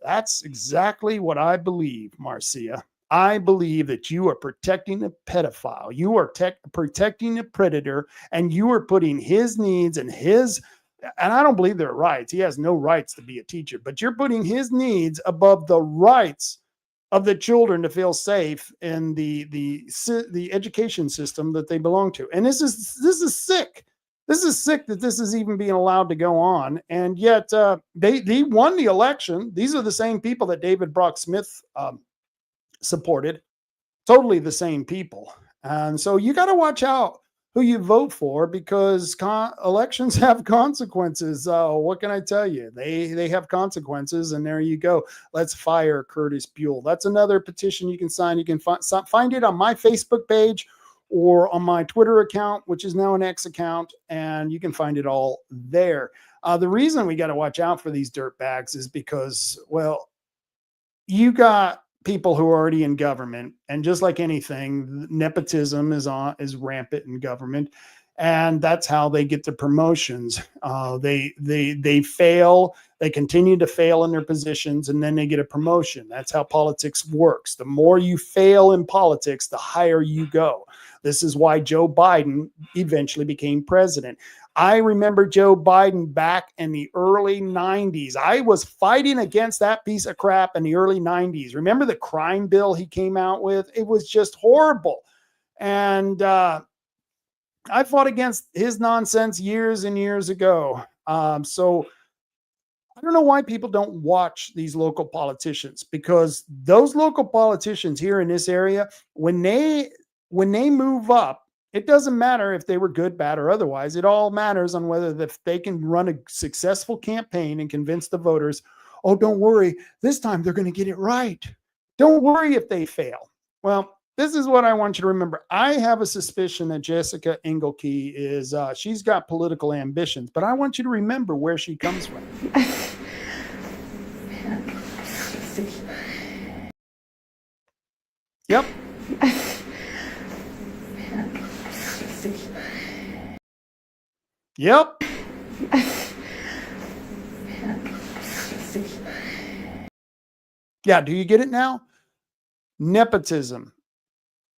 that's exactly what I believe, Marcia. I believe that you are protecting the pedophile. You are protecting the predator, and you are putting his needs and I don't believe they're rights. He has no rights to be a teacher, but you're putting his needs above the rights of the children to feel safe in the education system that they belong to. And this is sick. This is sick that this is even being allowed to go on. And yet they won the election. These are the same people that David Brock Smith supported, totally the same people. And so you got to watch out who you vote for, because elections have consequences. What can I tell you? They have consequences, and there you go. Let's fire Curtis Buell. That's another petition you can sign. You can find it on my Facebook page or on my Twitter account, which is now an X account, and you can find it all there. The reason we got to watch out for these dirt bags is because, well, you got people who are already in government, and just like anything, nepotism is rampant in government, and that's how they get the promotions. They fail, they continue to fail in their positions, and then they get a promotion. That's how politics works. The more you fail in politics, the higher you go. This is why Joe Biden eventually became president. I remember Joe Biden back in the early 90s. I was fighting against that piece of crap in the early 90s. Remember the crime bill he came out with? It was just horrible. And I fought against his nonsense years and years ago. So I don't know why people don't watch these local politicians, because those local politicians here in this area, when they move up, it doesn't matter if they were good, bad, or otherwise. It all matters on whether they can run a successful campaign and convince the voters, oh, don't worry, this time they're going to get it right. Don't worry if they fail. Well, this is what I want you to remember. I have a suspicion that Jessica Engelke is, she's got political ambitions, but I want you to remember where she comes from. Yep. Yep. Yeah, do you get it now? Nepotism.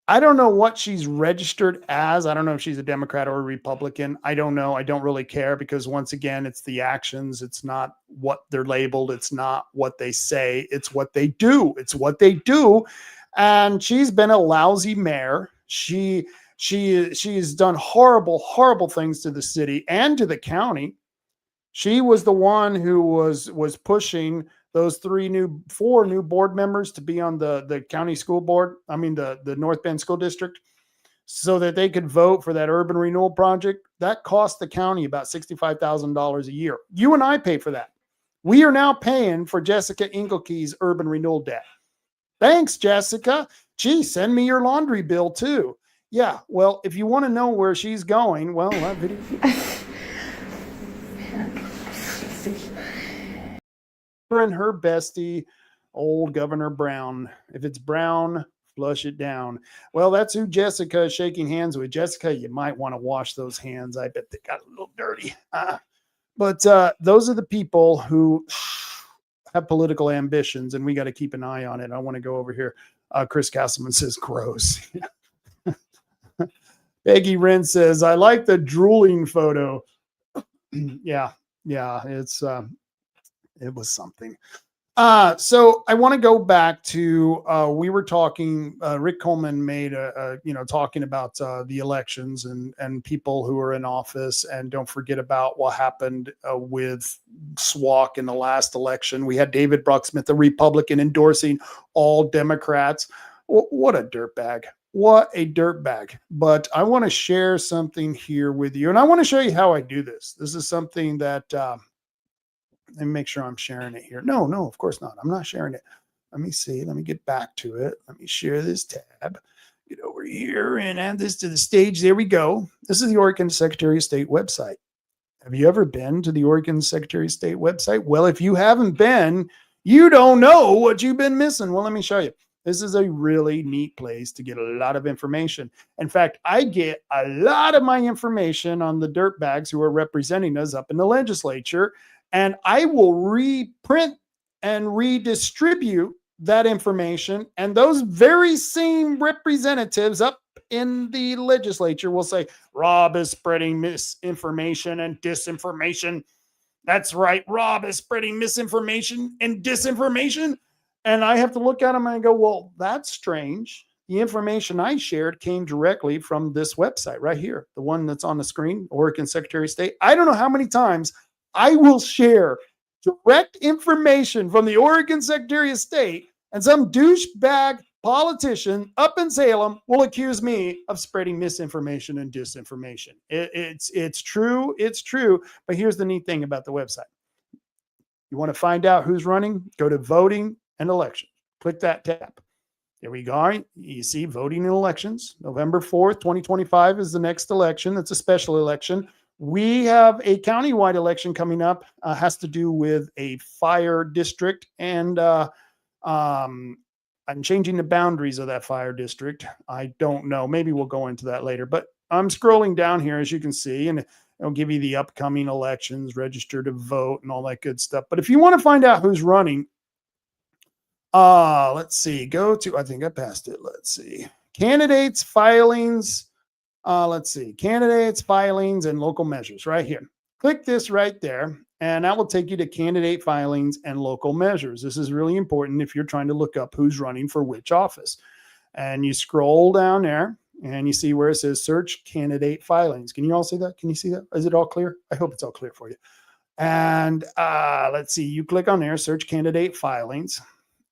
I don't know what she's registered as. I don't know if she's a Democrat or a Republican. I don't know. I don't really care, because once again, it's the actions. It's not what they're labeled. It's not what they say. It's what they do. It's what they do. And she's been a lousy mayor. She has done horrible, horrible things to the city and to the county. She was the one who was pushing those four new board members to be on the county school board. I mean, the North Bend School District, so that they could vote for that urban renewal project. That cost the county about $65,000 a year. You and I pay for that. We are now paying for Jessica Engelke's urban renewal debt. Thanks, Jessica. Gee, send me your laundry bill too. Yeah, well, if you want to know where she's going, well, that video. Her and her bestie, old Governor Brown. If it's brown, flush it down. Well, that's who Jessica is shaking hands with. Jessica, you might want to wash those hands. I bet they got a little dirty. But those are the people who have political ambitions, and we got to keep an eye on it. I want to go over here. Chris Castleman says, gross. Peggy Wren says, I like the drooling photo. Yeah, it was something. So I want to go back to we were talking. Rick Coleman made talking about the elections and people who are in office, and don't forget about what happened with SWAC in the last election. We had David Brucksmith, a Republican, endorsing all Democrats. What a dirtbag! What a dirtbag! But I want to share something here with you, and I want to show you how I do this. This is something that. Let me make sure I'm sharing it here. No, of course not. I'm not sharing it. Let me see. Let me get back to it. Let me share this tab. Get over here and add this to the stage. There we go. This is the Oregon Secretary of State website. Have you ever been to the Oregon Secretary of State website? Well, if you haven't been, you don't know what you've been missing. Well, let me show you. This is a really neat place to get a lot of information. In fact, I get a lot of my information on the dirtbags who are representing us up in the legislature. And I will reprint and redistribute that information. And those very same representatives up in the legislature will say, Rob is spreading misinformation and disinformation. That's right. Rob is spreading misinformation and disinformation. And I have to look at them and I go, well, that's strange. The information I shared came directly from this website right here, the one that's on the screen, Oregon Secretary of State. I don't know how many times I will share direct information from the Oregon Secretary of State, and some douchebag politician up in Salem will accuse me of spreading misinformation and disinformation. It's true. It's true. But here's the neat thing about the website. You want to find out who's running? Go to voting and elections. Click that tab. There we go. You see voting and elections. November 4th, 2025 is the next election. It's a special election. We have a countywide election coming up. Has to do with a fire district, and I'm changing the boundaries of that fire district. I don't know. Maybe we'll go into that later. But I'm scrolling down here, as you can see, and it'll give you the upcoming elections, register to vote, and all that good stuff. But if you want to find out who's running, let's see. Go to, I think I passed it. Let's see. Candidates, filings. Let's see, candidates, filings, and local measures right here. Click this right there, and that will take you to candidate filings and local measures. This is really important if you're trying to look up who's running for which office. And you scroll down there, and you see where it says search candidate filings. Can you all see that? Can you see that? Is it all clear? I hope it's all clear for you. And let's see, you click on there, search candidate filings.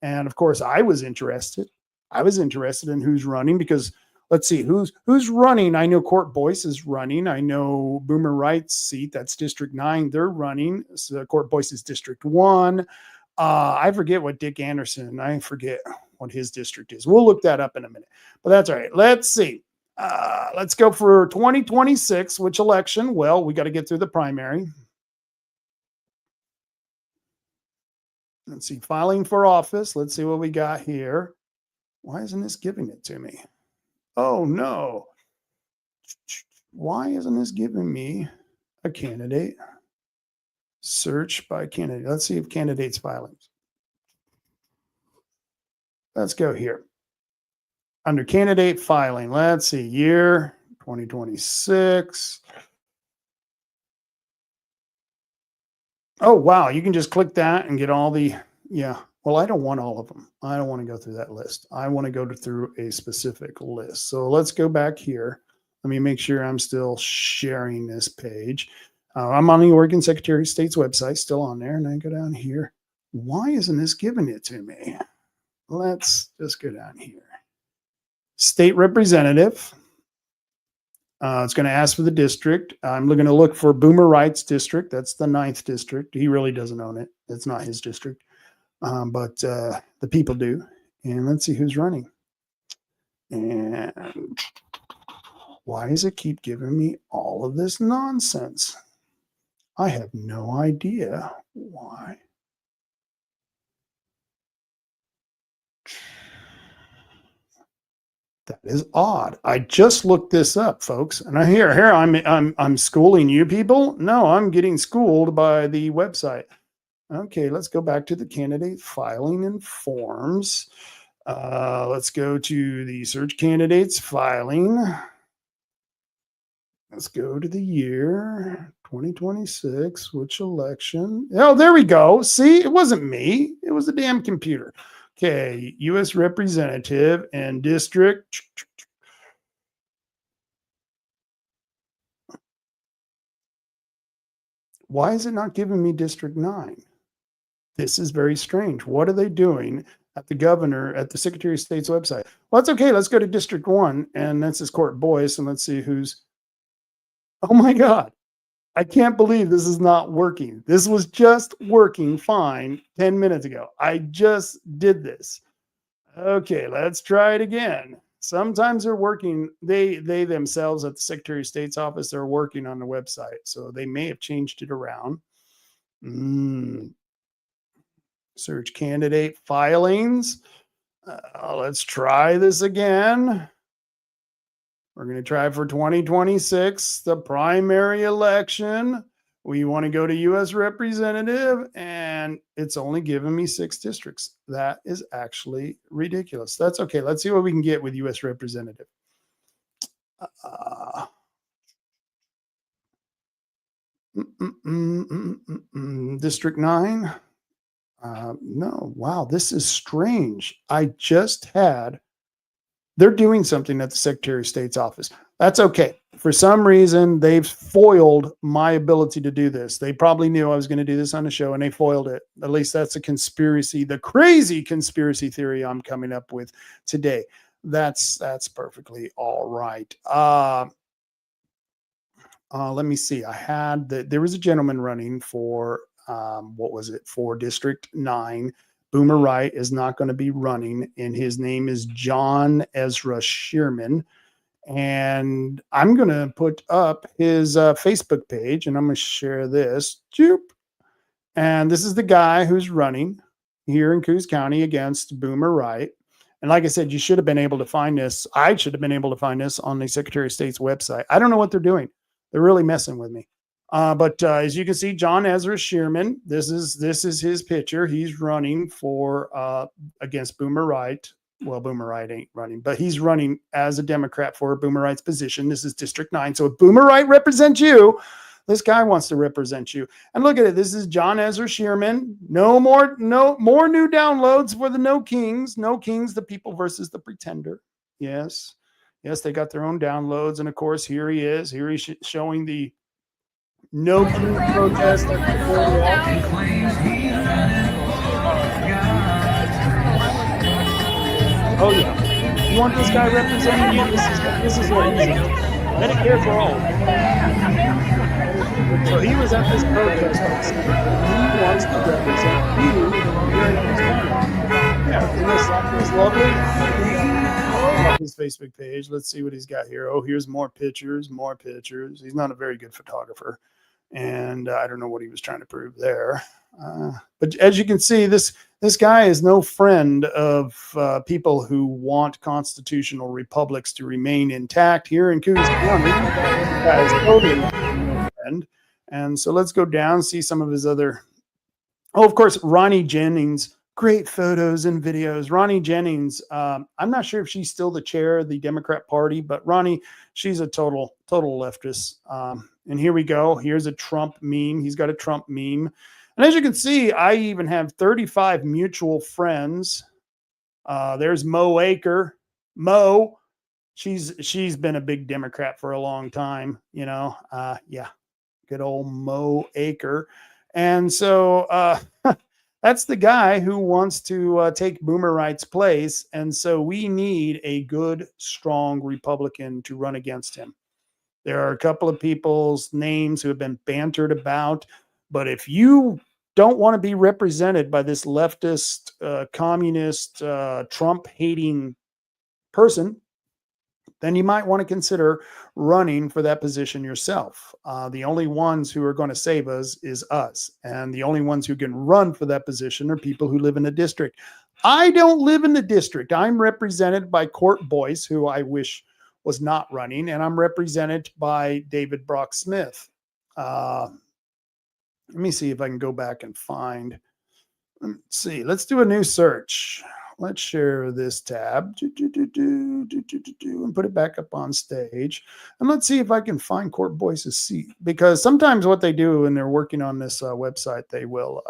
And of course, I was interested. In who's running because let's see who's running. I know Court Boyce is running. I know Boomer Wright's seat, that's District 9. They're running. So Court Boyce is District 1. I forget what Dick Anderson. I forget what his district is. We'll look that up in a minute. But that's all right. Let's see. Let's go for 2026. Which election? Well, we got to get through the primary. Let's see. Filing for office. Let's see what we got here. Why isn't this giving it to me? Oh, no. Why isn't this giving me a candidate? Search by candidate. Let's see if candidates filings. Let's go here. Under candidate filing, let's see, year 2026. Oh, wow. You can just click that and get all the, yeah. Well, I don't want all of them. I don't want to go through that list. I want to go through a specific list. So let's go back here. Let me make sure I'm still sharing this page. I'm on the Oregon Secretary of State's website, still on there. And I go down here. Why isn't this giving it to me? Let's just go down here. State representative. It's going to ask for the district. I'm going to look for Boomer Wright's district. That's the 9th district. He really doesn't own it. It's not his district. But the people do. And let's see who's running. And why does it keep giving me all of this nonsense? I have no idea why. That is odd. I just looked this up, folks. And I'm schooling you people. No, I'm getting schooled by the website. Okay, let's go back to the candidate filing and forms. Let's go to the search candidates filing. Let's go to the year 2026, which election? Oh, there we go. See, it wasn't me. It was the damn computer. Okay, U.S. Representative and District. Why is it not giving me District 9? This is very strange. What are they doing at the Secretary of State's website? Well, that's okay. Let's go to District 1, and that's his Court Boyce, and let's see who's. Oh my God. I can't believe this is not working. This was just working fine 10 minutes ago. I just did this. Okay, let's try it again. Sometimes they're working, they themselves at the Secretary of State's office, they're working on the website. So they may have changed it around. Search candidate filings. Let's try this again. We're going to try for 2026, the primary election. We want to go to U.S. Representative, and it's only giving me 6 districts. That is actually ridiculous. That's okay. Let's see what we can get with U.S. Representative. District 9. No, wow, this is strange. They're doing something at the Secretary of State's office. That's okay. For some reason, they've foiled my ability to do this. They probably knew I was going to do this on the show, and they foiled it. At least that's a conspiracy, the crazy conspiracy theory I'm coming up with today. That's perfectly all right. Let me see. There was a gentleman running for, for District 9. Boomer Wright is not going to be running, and his name is John Ezra Shearman. And I'm going to put up his Facebook page, and I'm going to share this. And this is the guy who's running here in Coos County against Boomer Wright. And like I said, you should have been able to find this. I should have been able to find this on the Secretary of State's website. I don't know what they're doing. They're really messing with me. But as you can see, John Ezra Shearman, this is his picture. He's running for against Boomer Wright. Well, Boomer Wright ain't running, but he's running as a Democrat for Boomer Wright's position. This is District 9. So if Boomer Wright represents you, this guy wants to represent you. And look at it. This is John Ezra Shearman. No more new downloads for the No Kings. No Kings, the people versus the pretender. Yes, they got their own downloads. And of course, here he is. Here he's showing the No King protest. Oh yeah, you want this guy representing you? This is what he's doing. Medicare for all. So he was at this protest. He wants to represent you here in Coos County. Yeah, isn't this lovely? His Facebook page. Let's see what he's got here. Oh, here's more pictures. He's not a very good photographer, and I don't know what he was trying to prove there. But as you can see, this guy is no friend of people who want constitutional republics to remain intact here in Coos County. This guy is totally not a friend. And so let's go down, see some of his other. Oh, of course, Ronnie Jennings. Great photos and videos. Ronnie Jennings. I'm not sure if she's still the chair of the Democrat Party, but Ronnie, she's a total leftist. And here we go. Here's a Trump meme. He's got a Trump meme. And as you can see, I even have 35 mutual friends. There's Mo Aker. Mo, she's been a big Democrat for a long time, you know. Yeah, good old Mo Aker. And so that's the guy who wants to take Boomer Wright's place. And so we need a good, strong Republican to run against him. There are a couple of people's names who have been bantered about. But if you don't want to be represented by this leftist, communist, Trump-hating person, then you might want to consider running for that position yourself. The only ones who are going to save us is us. And the only ones who can run for that position are people who live in the district. I don't live in the district. I'm represented by Court Boyce, who I wish was not running, and I'm represented by David Brock Smith. Let me see if I can go back and find. Let's see. Let's do a new search. let's share this tab and put it back up on stage. And let's see if I can find Court Boyce's seat, because sometimes what they do when they're working on this website, they will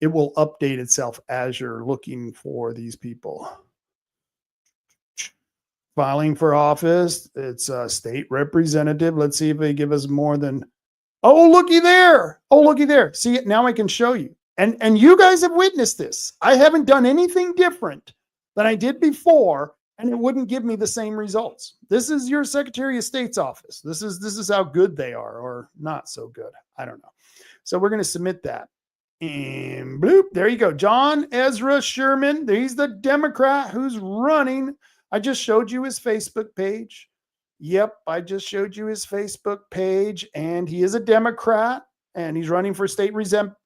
it will update itself as you're looking for these people. Filing for office, it's a state representative. Let's see if they give us more than, oh, looky there. Oh, looky there. See it now, I can show you. And you guys have witnessed this. I haven't done anything different than I did before, and it wouldn't give me the same results. This is your Secretary of State's office. This is how good they are, or not so good. I don't know. So we're going to submit that. And bloop, there you go. John Ezra Sherman. He's the Democrat who's running. I just showed you his Facebook page. Yep, I just showed you his Facebook page, and he is a Democrat, and he's running for state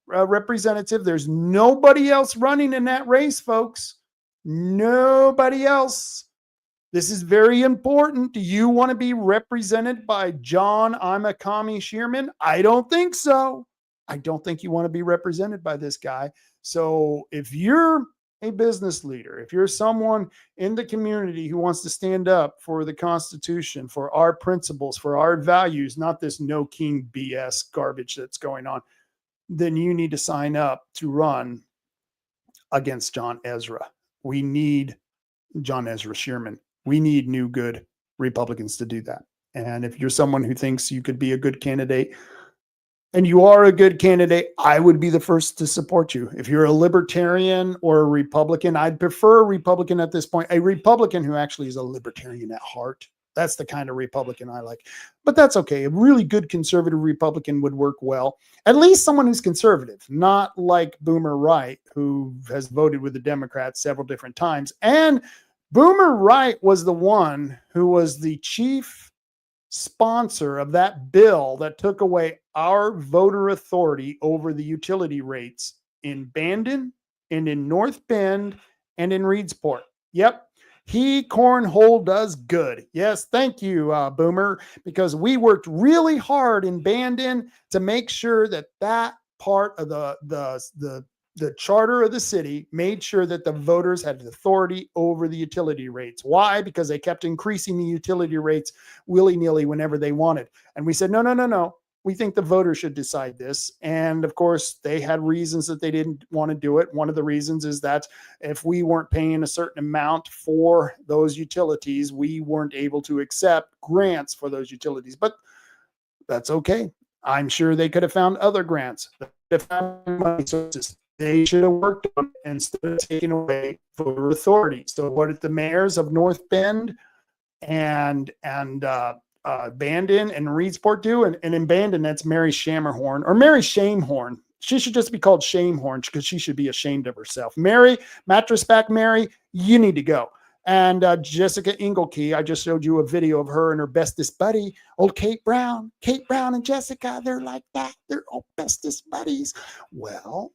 representative. There's nobody else running in that race, folks. Nobody else. This is very important. Do you want to be represented by John I'm a Commie Shearman? I don't think so. I don't think you want to be represented by this guy. So if you're a business leader, if you're someone in the community who wants to stand up for the Constitution, for our principles, for our values, not this no king BS garbage that's going on, then you need to sign up to run against John Ezra. We need John Ezra Shearman. We need new good Republicans to do that. And if you're someone who thinks you could be a good candidate, and you are a good candidate, I would be the first to support you. If you're a libertarian or a Republican, I'd prefer a Republican at this point, a Republican who actually is a libertarian at heart. That's the kind of Republican I like. But that's okay. A really good conservative Republican would work well. At least someone who's conservative, not like Boomer Wright, who has voted with the Democrats several different times. And Boomer Wright was the one who was the chief sponsor of that bill that took away our voter authority over the utility rates in Bandon and in North Bend and in Reedsport. Yep. He cornholed us good. Yes, thank you, Boomer, because we worked really hard in Bandon to make sure that that part of the charter of the city made sure that the voters had authority over the utility rates. Why? Because they kept increasing the utility rates willy-nilly whenever they wanted. And we said, no. We think the voters should decide this. And of course, they had reasons that they didn't want to do it. One of the reasons is that if we weren't paying a certain amount for those utilities, we weren't able to accept grants for those utilities. But that's okay. I'm sure they could have found other grants. They could have found money sources. They should have worked on it instead of taking away voter authority. So what did the mayors of North Bend and Bandon and Reedsport do? And in Bandon, that's Mary Shammerhorn, or Mary Shamehorn. She should just be called Shamehorn because she should be ashamed of herself. Mary, mattress back Mary, you need to go. And Jessica Engelkey, I just showed you a video of her and her bestest buddy, old Kate Brown. Kate Brown and Jessica, they're like that. They're all bestest buddies. Well,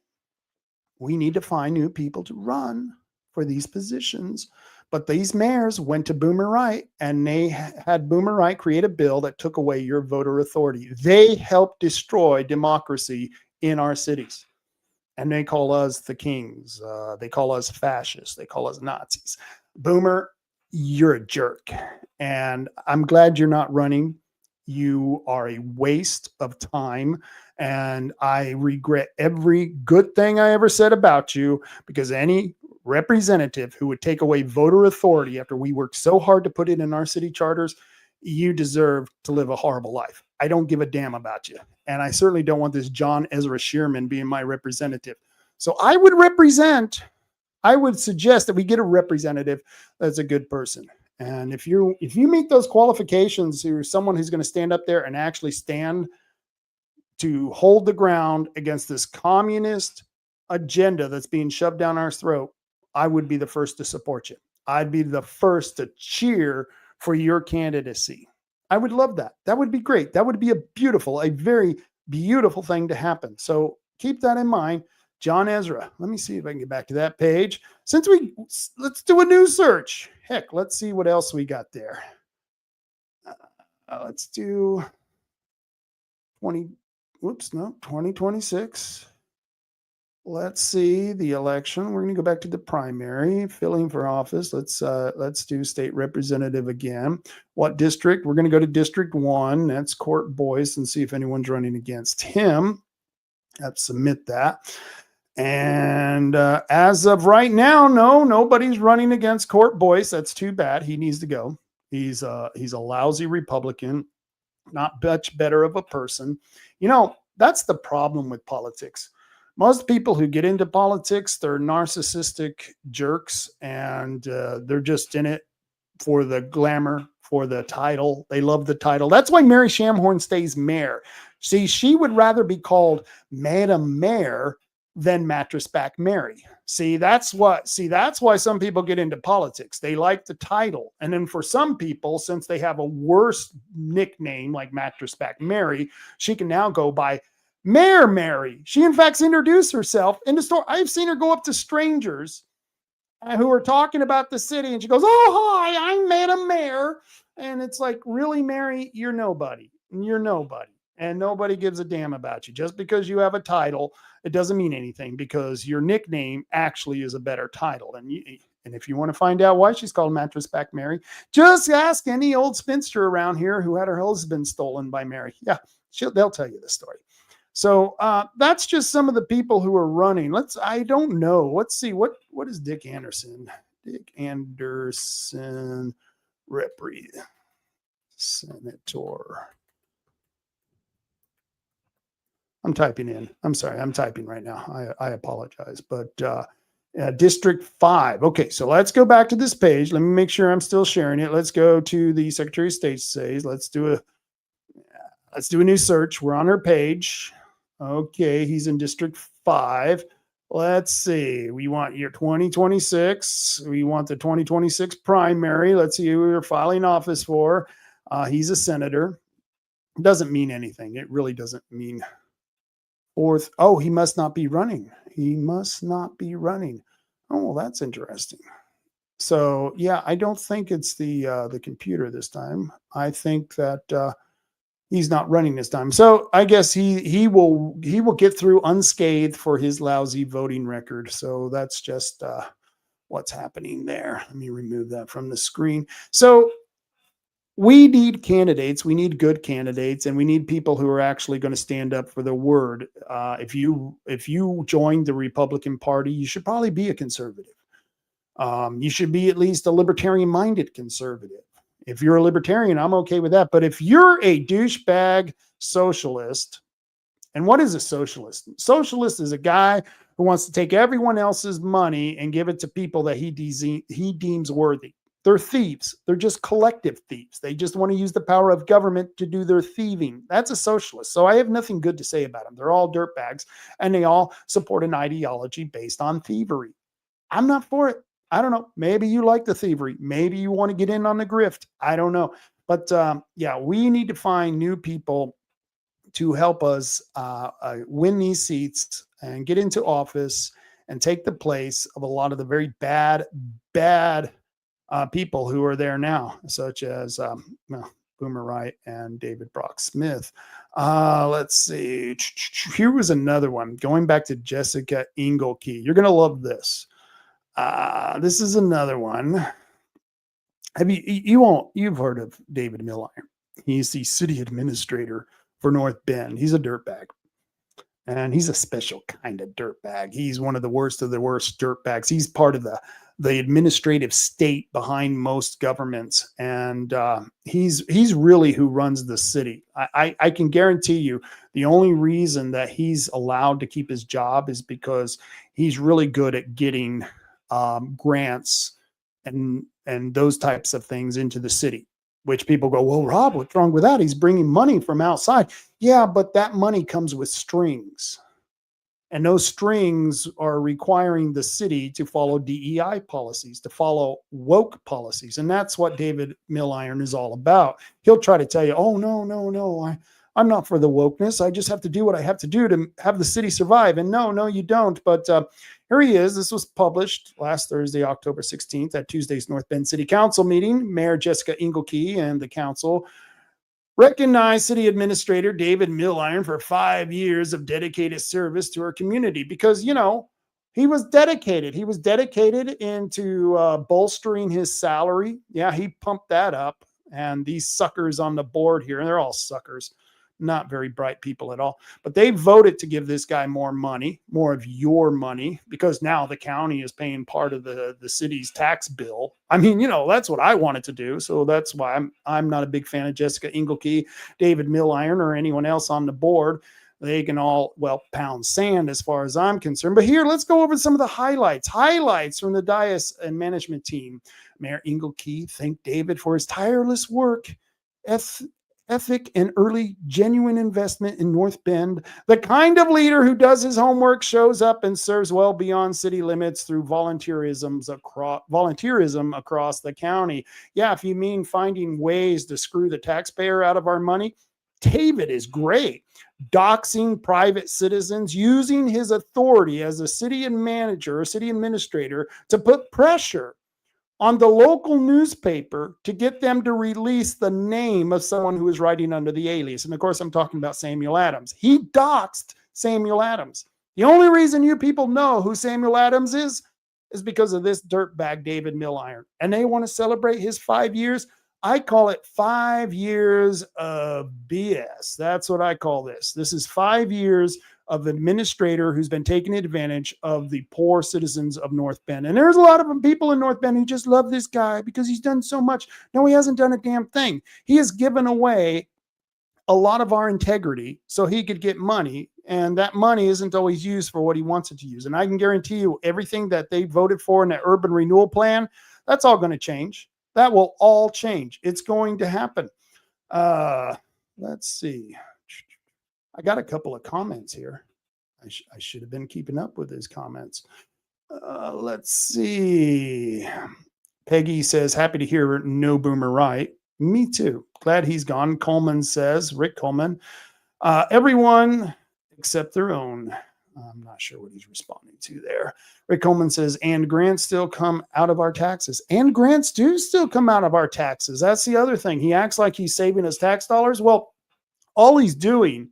we need to find new people to run for these positions. But these mayors went to Boomer Wright, and they had Boomer Wright create a bill that took away your voter authority. They helped destroy democracy in our cities. And they call us the kings. They call us fascists. They call us Nazis. Boomer, you're a jerk. And I'm glad you're not running. You are a waste of time. And I regret every good thing I ever said about you, because any representative who would take away voter authority after we worked so hard to put it in our city charters, you deserve to live a horrible life. I don't give a damn about you. And I certainly don't want this John Ezra Shearman being my representative. So I would suggest that we get a representative that's a good person. And if you meet those qualifications, you're someone who's going to stand up there and actually stand to hold the ground against this communist agenda that's being shoved down our throat, I would be the first to support you. I'd be the first to cheer for your candidacy. I would love that. That would be great. That would be a very beautiful thing to happen. So keep that in mind. John Ezra. Let me see if I can get back to that page. Let's do a new search. Heck, let's see what else we got there. Let's do 2026. let's see the election. We're going to go back to the primary, filling for office. Let's do state representative again. What district? We're going to go to District 1. That's Court Boyce, and see if anyone's running against him. Let's submit that. And as of right now, no, nobody's running against Court Boyce. That's too bad. He needs to go. He's a lousy Republican, not much better of a person. That's the problem with politics. Most people who get into politics, they're narcissistic jerks, and they're just in it for the glamour, for the title. They love the title. That's why Mary Shamhorn stays mayor. See, she would rather be called Madam Mayor than Mattress Back Mary. See, that's why some people get into politics. They like the title. And then for some people, since they have a worse nickname like Mattress Back Mary, she can now go by Mayor Mary. She, in fact, introduced herself in the store. I've seen her go up to strangers who are talking about the city, and she goes, "Oh, hi, I'm Madam Mayor." And it's like, really, Mary? You're nobody. You're nobody. And nobody gives a damn about you. Just because you have a title, it doesn't mean anything, because your nickname actually is a better title. And if you want to find out why she's called Mattress Back Mary, just ask any old spinster around here who had her husband stolen by Mary. Yeah, they'll tell you the story. So that's just some of the people who are running. I don't know. Let's see. What is Dick Anderson? Dick Anderson, Senator. I'm typing in. I'm sorry. I'm typing right now. I apologize. But District 5. Okay, so let's go back to this page. Let me make sure I'm still sharing it. Let's go to the Secretary of State says. Let's do a new search. We're on her page. Okay, he's in District 5. Let's see. We want year 2026. We want the 2026 primary. Let's see who we're filing office for. He's a senator. Doesn't mean anything. It really doesn't mean fourth. Oh, he must not be running. He must not be running. Oh, well, that's interesting. So, yeah, I don't think it's the computer this time. I think that he's not running this time. So I guess he will get through unscathed for his lousy voting record. So that's just what's happening there. Let me remove that from the screen. So we need candidates. We need good candidates, and we need people who are actually going to stand up for the word. If you join the Republican Party, you should probably be a conservative. You should be at least a libertarian-minded conservative. If you're a libertarian, I'm okay with that. But if you're a douchebag socialist, and what is a socialist? Socialist is a guy who wants to take everyone else's money and give it to people that he deems worthy. They're thieves. They're just collective thieves. They just want to use the power of government to do their thieving. That's a socialist. So I have nothing good to say about them. They're all dirtbags, and they all support an ideology based on thievery. I'm not for it. I don't know. Maybe you like the thievery. Maybe you want to get in on the grift. I don't know. But yeah, we need to find new people to help us win these seats and get into office and take the place of a lot of the very bad people who are there now, such as Boomer Wright and David Brock Smith. Let's see. Here was another one. Going back to Jessica Engelke. You're going to love this. This is another one. You've heard of David Milliron. He's the city administrator for North Bend. He's a dirtbag. And he's a special kind of dirtbag. He's one of the worst dirtbags. He's part of the administrative state behind most governments. And he's really who runs the city. I can guarantee you the only reason that he's allowed to keep his job is because he's really good at getting grants and those types of things into the city, which people go, well, Rob, what's wrong with that? He's bringing money from outside. Yeah, but that money comes with strings. And those strings are requiring the city to follow DEI policies, to follow woke policies. And that's what David Milliron is all about. He'll try to tell you, oh, no, I'm not for the wokeness. I just have to do what I have to do to have the city survive. And no, you don't. But here he is. This was published last Thursday, October 16th at Tuesday's North Bend City Council meeting. Mayor Jessica Engelke and the council Recognize City Administrator David Milliron for 5 years of dedicated service to our community because, he was dedicated. He was dedicated into bolstering his salary. Yeah, he pumped that up. And these suckers on the board here, and they're all suckers, not very bright people at all, but they voted to give this guy more money, more of your money, because now the county is paying part of the city's tax bill. I mean, that's what I wanted to do. So that's why I'm not a big fan of Jessica Engelke, David Milliron, or anyone else on the board. They can all, pound sand as far as I'm concerned. But here, let's go over some of the highlights. Highlights from the Dias and management team. Mayor Engelke thanked David for his tireless work, ethic, and early genuine investment in North Bend. The kind of leader who does his homework, shows up, and serves well beyond city limits through volunteerism across the county. Yeah, if you mean finding ways to screw the taxpayer out of our money, David is great. Doxing private citizens, using his authority as a city manager or city administrator to put pressure on the local newspaper to get them to release the name of someone who is writing under the alias. And of course, I'm talking about Samuel Adams. He doxed Samuel Adams. The only reason you people know who Samuel Adams is because of this dirtbag, David Milliron. And they want to celebrate his 5 years. I call it 5 years of BS. That's what I call this. This is 5 years of administrator who's been taking advantage of the poor citizens of North Bend. And there's a lot of people in North Bend who just love this guy because he's done so much. No, he hasn't done a damn thing. He has given away a lot of our integrity so he could get money. And that money isn't always used for what he wants it to use. And I can guarantee you everything that they voted for in the urban renewal plan, that's all going to change. That will all change. It's going to happen. Let's see. I got a couple of comments here. I should have been keeping up with his comments. Let's see. Peggy says, happy to hear No Boomer right. Me too. Glad he's gone. Coleman says, Rick Coleman, everyone except their own. I'm not sure what he's responding to there. Rick Coleman says, and grants still come out of our taxes. And grants do still come out of our taxes. That's the other thing. He acts like he's saving us tax dollars. Well, all he's doing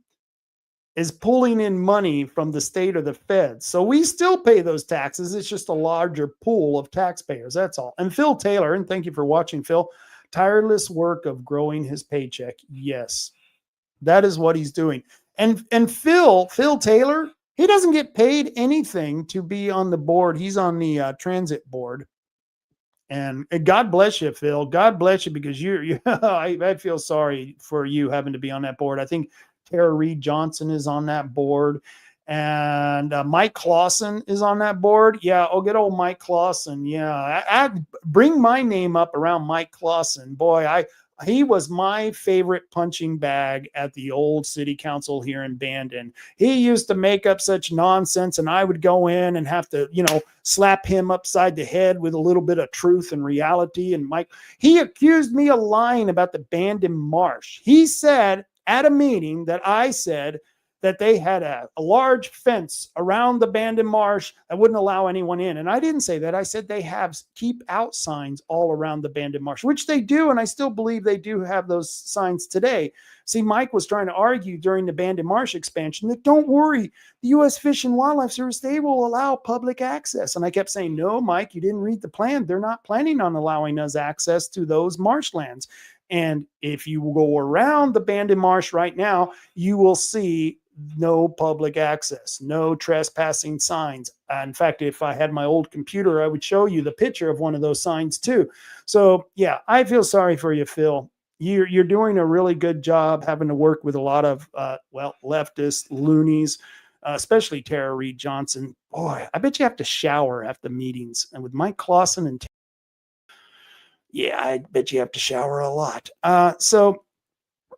is pulling in money from the state or the feds. So we still pay those taxes. It's just a larger pool of taxpayers. That's all. And Phil Taylor, and thank you for watching, Phil, tireless work of growing his paycheck. Yes, that is what he's doing. And Phil Taylor, he doesn't get paid anything to be on the board. He's on the transit board. And God bless you, Phil. God bless you, because I feel sorry for you having to be on that board. I think Tara Reed Johnson is on that board. And Mike Clausen is on that board. Yeah, oh, good old Mike Clausen. Yeah, I bring my name up around Mike Clausen. Boy, he was my favorite punching bag at the old city council here in Bandon. He used to make up such nonsense, and I would go in and have to, slap him upside the head with a little bit of truth and reality. And Mike, he accused me of lying about the Bandon Marsh. He said at a meeting that I said that they had a large fence around the Bandon Marsh that wouldn't allow anyone in. And I didn't say that. I said they have keep out signs all around the Bandon Marsh, which they do. And I still believe they do have those signs today. See, Mike was trying to argue during the Bandon Marsh expansion that don't worry, the U.S. Fish and Wildlife Service, they will allow public access. And I kept saying, no, Mike, you didn't read the plan. They're not planning on allowing us access to those marshlands. And if you go around the Bandon Marsh right now, you will see no public access, no trespassing signs. In fact, if I had my old computer, I would show you the picture of one of those signs too. So yeah, I feel sorry for you, Phil. You're doing a really good job having to work with a lot of, leftist loonies, especially Tara Reed Johnson. Boy, I bet you have to shower after meetings. And with Mike Clausen and yeah, I bet you have to shower a lot. So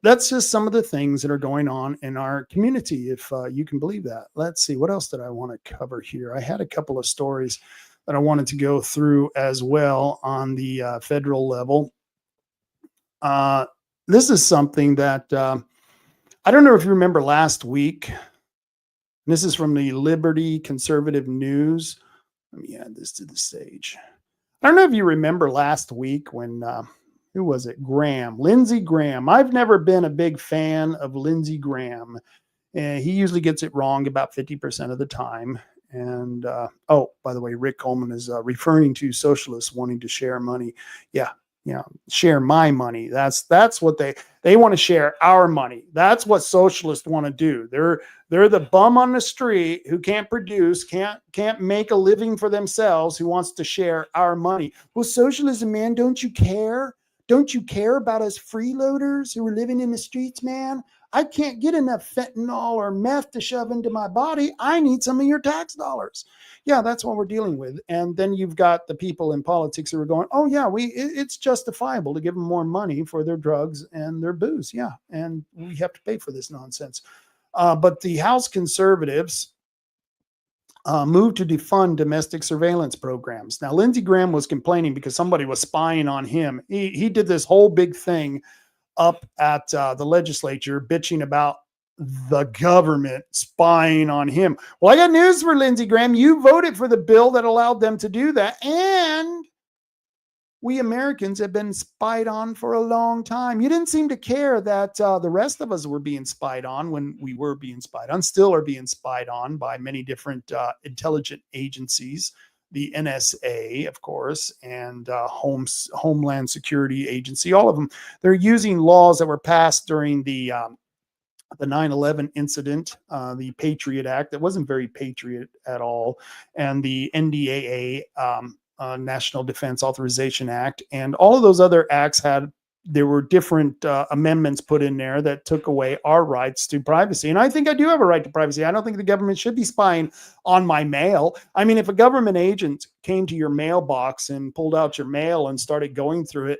that's just some of the things that are going on in our community, if you can believe that. Let's see, what else did I want to cover here? I had a couple of stories that I wanted to go through as well on the federal level. This is something that I don't know if you remember last week. This is from the Liberty Conservative News. Let me add this to the stage. I don't know if you remember last week when who was it? Graham, Lindsey Graham. I've never been a big fan of Lindsey Graham. And he usually gets it wrong about 50% of the time. And oh, by the way, Rick Coleman is referring to socialists wanting to share money. Yeah, share my money. That's what they want to share our money. That's what socialists want to do. They're the bum on the street who can't produce, can't make a living for themselves, who wants to share our money. Well, socialism, man, don't you care? Don't you care about us freeloaders who are living in the streets, man? I can't get enough fentanyl or meth to shove into my body. I need some of your tax dollars. Yeah, that's what we're dealing with. And then you've got the people in politics who are going, oh yeah, it's justifiable to give them more money for their drugs and their booze. Yeah, and we have to pay for this nonsense. But the House conservatives moved to defund domestic surveillance programs. Now, Lindsey Graham was complaining because somebody was spying on him. He did this whole big thing up at the legislature bitching about the government spying on him. Well, I got news for Lindsey Graham. You voted for the bill that allowed them to do that. And we Americans have been spied on for a long time. You didn't seem to care that the rest of us were being spied on when we were being spied on, still are being spied on by many different intelligence agencies. The NSA, of course, and Homeland Security Agency, all of them. They're using laws that were passed during the 9/11 incident, the Patriot Act, that wasn't very patriot at all, and the NDAA, National Defense Authorization Act, and all of those other acts there were different amendments put in there that took away our rights to privacy. And I think I do have a right to privacy. I don't think the government should be spying on my mail. I mean, if a government agent came to your mailbox and pulled out your mail and started going through it,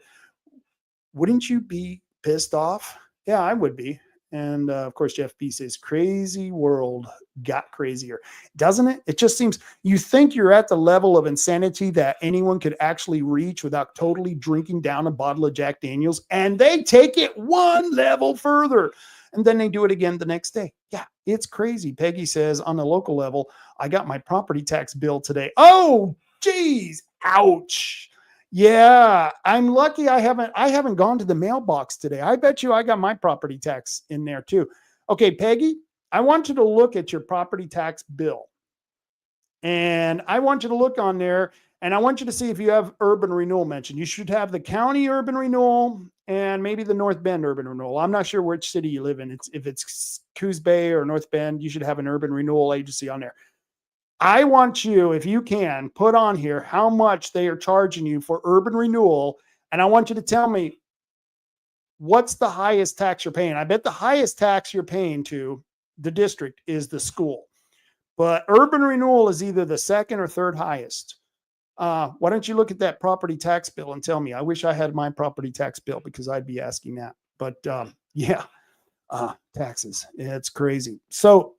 wouldn't you be pissed off? Yeah, I would be. And of course, Jeff B says, crazy world got crazier. Doesn't it? It just seems, you think you're at the level of insanity that anyone could actually reach without totally drinking down a bottle of Jack Daniels, and they take it one level further. And then they do it again the next day. Yeah, it's crazy. Peggy says, on the local level, I got my property tax bill today. Oh, geez. Ouch. Yeah, I'm lucky I haven't gone to the mailbox today. I bet you I got my property tax in there too. Okay, Peggy, I want you to look at your property tax bill. And I want you to look on there, and I want you to see if you have urban renewal mentioned. You should have the county urban renewal and maybe the North Bend urban renewal. I'm not sure which city you live in. If it's Coos Bay or North Bend, you should have an urban renewal agency on there. I want you, if you can, put on here how much they are charging you for urban renewal. And I want you to tell me what's the highest tax you're paying. I bet the highest tax you're paying to the district is the school. But urban renewal is either the second or third highest. Why don't you look at that property tax bill and tell me? I wish I had my property tax bill because I'd be asking that. But yeah, taxes. It's crazy. So,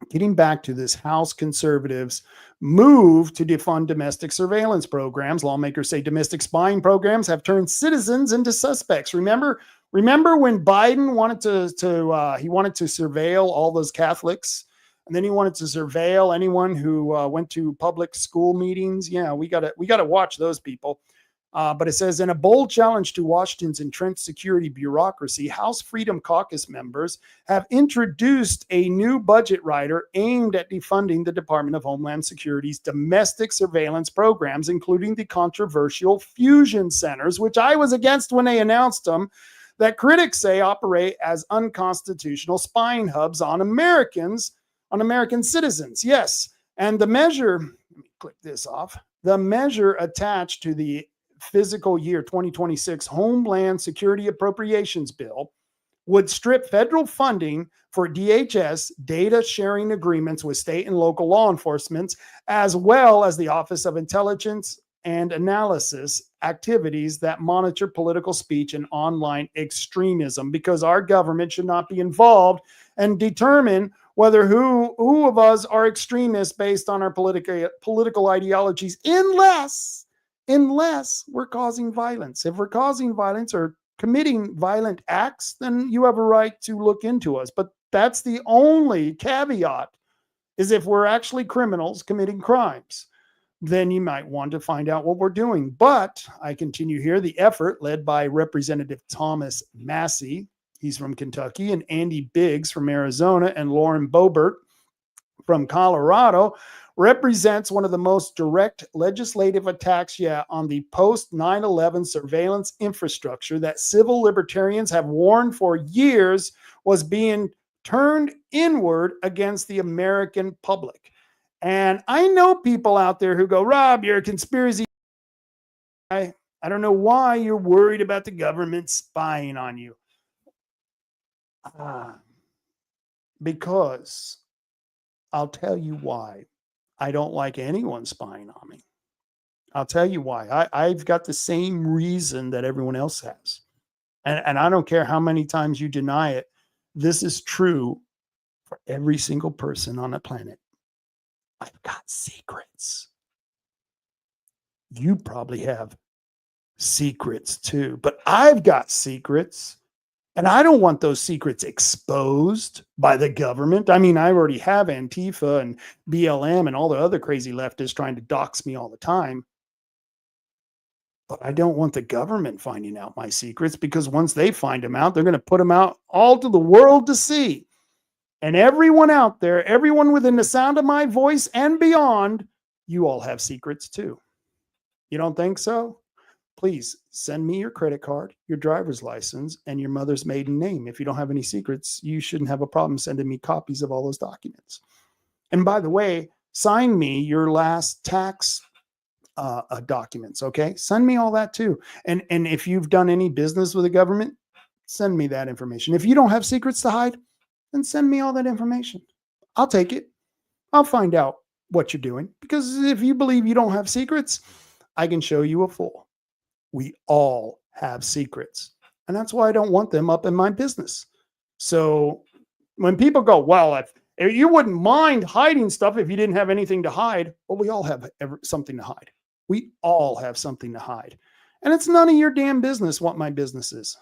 getting back to this, House conservatives move to defund domestic surveillance programs. Lawmakers say domestic spying programs have turned citizens into suspects. Remember when Biden wanted to surveil all those Catholics, and then he wanted to surveil anyone who went to public school meetings. Yeah, we gotta watch those people. But it says, in a bold challenge to Washington's entrenched security bureaucracy, House Freedom Caucus members have introduced a new budget rider aimed at defunding the Department of Homeland Security's domestic surveillance programs, including the controversial fusion centers, which I was against when they announced them, that critics say operate as unconstitutional spying hubs on American citizens. Yes, and the measure, let me click this off, the measure attached to the fiscal year 2026 Homeland Security Appropriations Bill would strip federal funding for DHS data sharing agreements with state and local law enforcement, as well as the Office of Intelligence and Analysis activities that monitor political speech and online extremism, because our government should not be involved and determine whether who of us are extremists based on our political ideologies, unless we're causing violence. If we're causing violence or committing violent acts, then you have a right to look into us. But that's the only caveat, is if we're actually criminals committing crimes. then you might want to find out what we're doing. But I continue here. The effort led by Representative Thomas Massey, he's from Kentucky, and Andy Biggs from Arizona, and Lauren Boebert from Colorado, represents one of the most direct legislative attacks yet on the post 9/11 surveillance infrastructure that civil libertarians have warned for years was being turned inward against the American public. And I know people out there who go, Rob, you're a conspiracy. I don't know why you're worried about the government spying on you. Because I'll tell you why. I don't like anyone spying on me. I'll tell you why. I've got the same reason that everyone else has. And I don't care how many times you deny it. This is true for every single person on the planet. I've got secrets. You probably have secrets too, but I've got secrets. And I don't want those secrets exposed by the government. I mean, I already have Antifa and BLM and all the other crazy leftists trying to dox me all the time. But I don't want the government finding out my secrets, because once they find them out, they're going to put them out all to the world to see. And everyone out there, everyone within the sound of my voice and beyond, you all have secrets too. You don't think so? Please send me your credit card, your driver's license, and your mother's maiden name. If you don't have any secrets, you shouldn't have a problem sending me copies of all those documents. And by the way, sign me your last tax documents, okay? Send me all that too. And if you've done any business with the government, send me that information. If you don't have secrets to hide, then send me all that information. I'll take it. I'll find out what you're doing. Because if you believe you don't have secrets, I can show you a fool. We all have secrets. And that's why I don't want them up in my business. So when people go, well, if you wouldn't mind hiding stuff if you didn't have anything to hide. Well, we all have something to hide. We all have something to hide. And it's none of your damn business what my business is.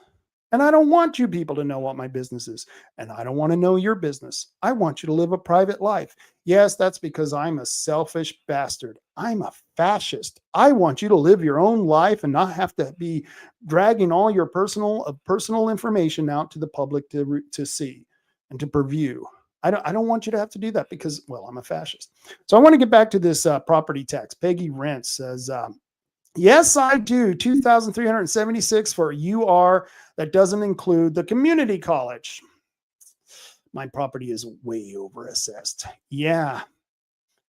And I don't want you people to know what my business is. And I don't want to know your business. I want you to live a private life. Yes, that's because I'm a selfish bastard. I'm a fascist. I want you to live your own life and not have to be dragging all your personal information out to the public to see and to preview. I don't want you to have to do that because, well, I'm a fascist. So I want to get back to this property tax. Peggy Rents says, yes, I do. $2,376 for UR. That doesn't include the community college. My property is way overassessed. Yeah.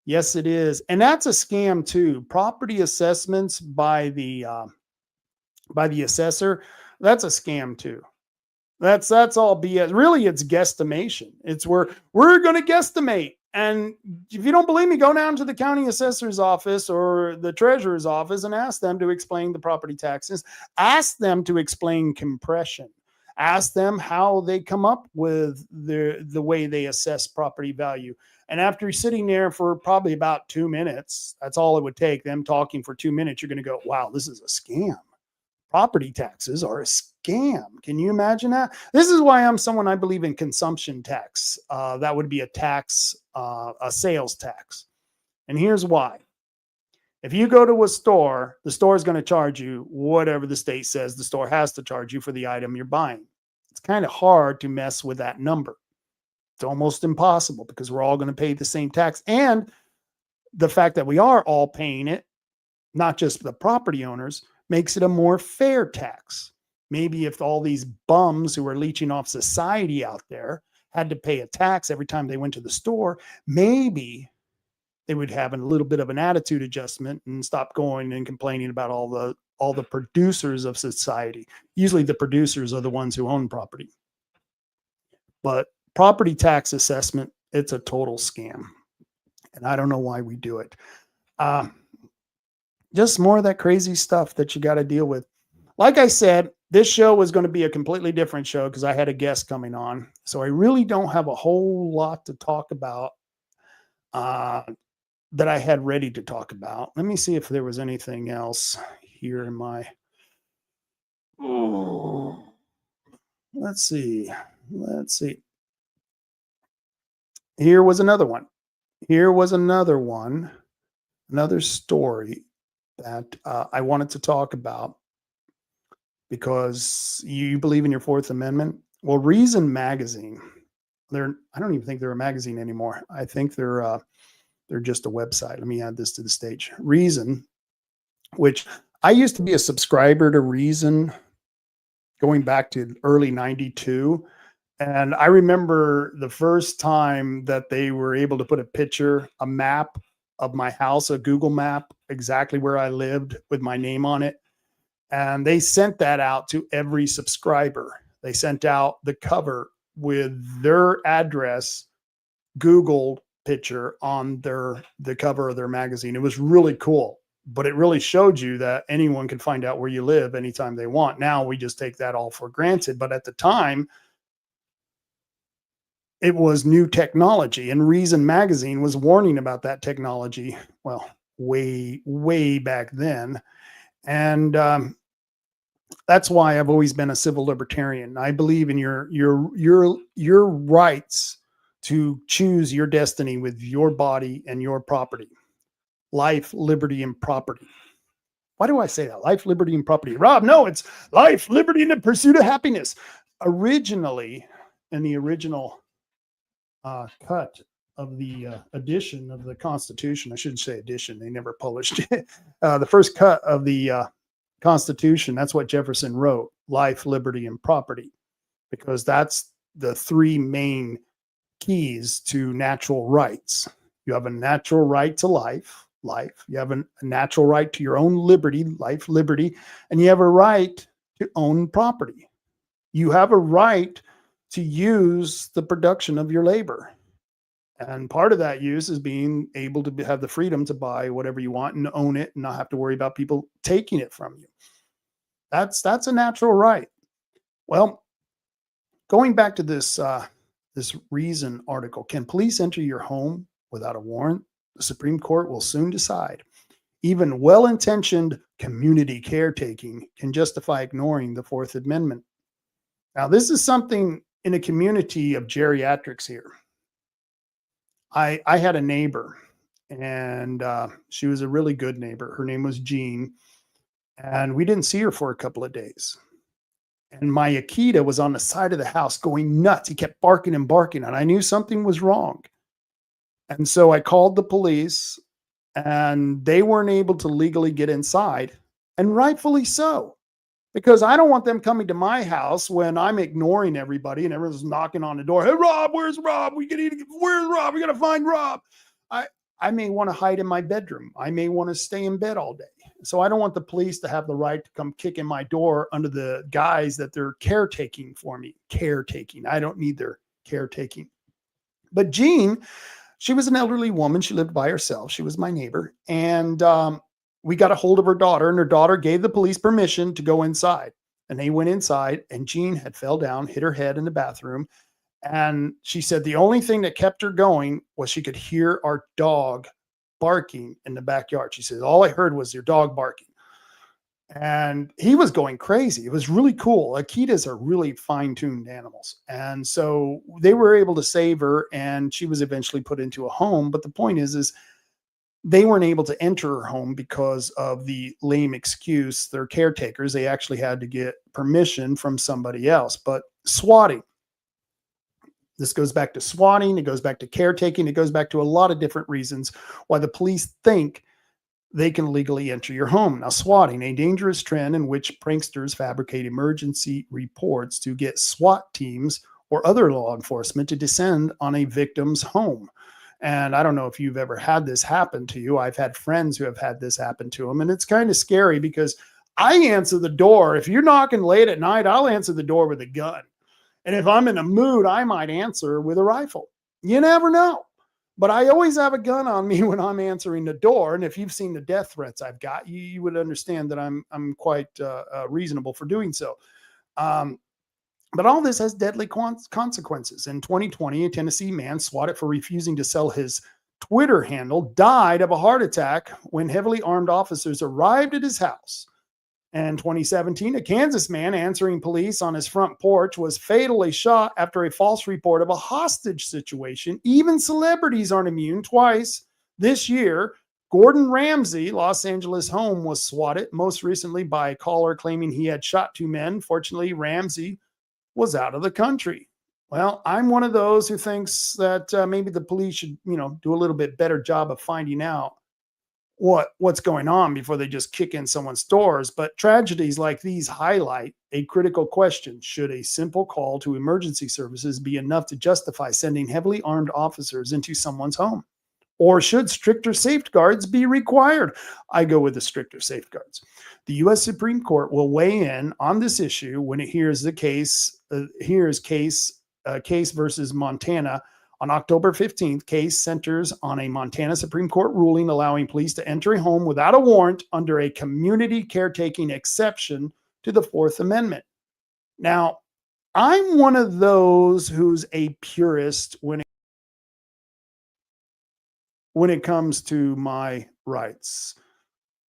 Yes, it is. And that's a scam too. Property assessments by the assessor, that's a scam too. That's all BS. Really, it's guesstimation. It's where we're going to guesstimate. And if you don't believe me, go down to the county assessor's office or the treasurer's office and ask them to explain the property taxes. Ask them to explain compression. Ask them how they come up with the way they assess property value. And after sitting there for probably about 2 minutes, that's all it would take, them talking for 2 minutes, you're going to go, wow, this is a scam. Property taxes are a scam. Can you imagine that? This is why I believe in consumption tax. That would be a tax, a sales tax. And here's why. If you go to a store, the store is going to charge you whatever the state says the store has to charge you for the item you're buying. It's kind of hard to mess with that number. It's almost impossible because we're all going to pay the same tax. And the fact that we are all paying it, not just the property owners, makes it a more fair tax. Maybe if all these bums who are leeching off society out there had to pay a tax every time they went to the store, maybe they would have a little bit of an attitude adjustment and stop going and complaining about all the producers of society. Usually the producers are the ones who own property. But property tax assessment, it's a total scam. And I don't know why we do it. Just more of that crazy stuff that you got to deal with. Like I said, this show was going to be a completely different show because I had a guest coming on. So I really don't have a whole lot to talk about that I had ready to talk about. Let me see if there was anything else here in my... Let's see. Here was another one. Another story that I wanted to talk about because you believe in your Fourth Amendment. Well, Reason Magazine, I don't even think they're a magazine anymore. I think they're just a website. Let me add this to the stage. Reason, which I used to be a subscriber to Reason going back to early 92. And I remember the first time that they were able to put a picture, a map of my house, a Google map, exactly where I lived with my name on it. And they sent that out to every subscriber. They sent out the cover with their address, Googled picture on the cover of their magazine. It was really cool, but it really showed you that anyone can find out where you live anytime they want. Now we just take that all for granted. But at the time, it was new technology, and Reason Magazine was warning about that technology. Well, way back then. And that's why I've always been a civil libertarian. I believe in your rights to choose your destiny with your body and your property. Life, liberty, and property. Why do I say that? Life, liberty, and property. Rob, no, it's life, liberty, and the pursuit of happiness. Originally, in the original cut of the edition of the Constitution, I shouldn't say edition, they never published it. The first cut of the Constitution, that's what Jefferson wrote: life, liberty, and property, because that's the three main keys to natural rights. You have a natural right to life. You have a natural right to your own liberty, life, liberty, and you have a right to own property. You have a right to use the production of your labor. And part of that use is being able to have the freedom to buy whatever you want and own it and not have to worry about people taking it from you. That's a natural right. Well, going back to this Reason article, can police enter your home without a warrant? The Supreme Court will soon decide. Even well-intentioned community caretaking can justify ignoring the Fourth Amendment. Now, this is something in a community of geriatrics here. I had a neighbor, and she was a really good neighbor. Her name was Jean, and we didn't see her for a couple of days. And my Akita was on the side of the house going nuts. He kept barking and barking, and I knew something was wrong. And so I called the police, and they weren't able to legally get inside, and rightfully so, because I don't want them coming to my house when I'm ignoring everybody and everyone's knocking on the door. Hey, Rob, where's Rob? Where's Rob? We got to find Rob. I may want to hide in my bedroom. I may want to stay in bed all day. So I don't want the police to have the right to come kick in my door under the guise that they're caretaking for me. Caretaking. I don't need their caretaking. But Jean, she was an elderly woman. She lived by herself. She was my neighbor. And we got a hold of her daughter, and her daughter gave the police permission to go inside. And they went inside, and Jean had fell down, hit her head in the bathroom. And she said the only thing that kept her going was she could hear our dog barking in the backyard. She said, all I heard was your dog barking. And he was going crazy. It was really cool. Akitas are really fine-tuned animals. And so they were able to save her, and she was eventually put into a home. But the point is they weren't able to enter her home because of the lame excuse. They're caretakers. They actually had to get permission from somebody else. But swatting. This goes back to swatting. It goes back to caretaking. It goes back to a lot of different reasons why the police think they can legally enter your home. Now, swatting, a dangerous trend in which pranksters fabricate emergency reports to get SWAT teams or other law enforcement to descend on a victim's home. And I don't know if you've ever had this happen to you. I've had friends who have had this happen to them. And it's kind of scary because I answer the door. If you're knocking late at night, I'll answer the door with a gun. And if I'm in a mood, I might answer with a rifle. You never know. But I always have a gun on me when I'm answering the door. And if you've seen the death threats I've got, you would understand that I'm quite reasonable for doing so. But all this has deadly consequences. In 2020, a Tennessee man swatted for refusing to sell his Twitter handle died of a heart attack when heavily armed officers arrived at his house. In 2017, a Kansas man answering police on his front porch was fatally shot after a false report of a hostage situation. Even celebrities aren't immune. Twice this year, Gordon Ramsay, Los Angeles home was swatted most recently by a caller claiming he had shot 2 men. Fortunately, Ramsay was out of the country. Well, I'm one of those who thinks that maybe the police should, do a little bit better job of finding out what's going on before they just kick in someone's doors. But tragedies like these highlight a critical question. Should a simple call to emergency services be enough to justify sending heavily armed officers into someone's home? Or should stricter safeguards be required? I go with the stricter safeguards. The U.S. Supreme Court will weigh in on this issue when it hears the case versus Montana on October 15th. Case centers on a Montana Supreme Court ruling allowing police to enter a home without a warrant under a community caretaking exception to the Fourth Amendment. Now, I'm one of those who's a purist when it comes to my rights.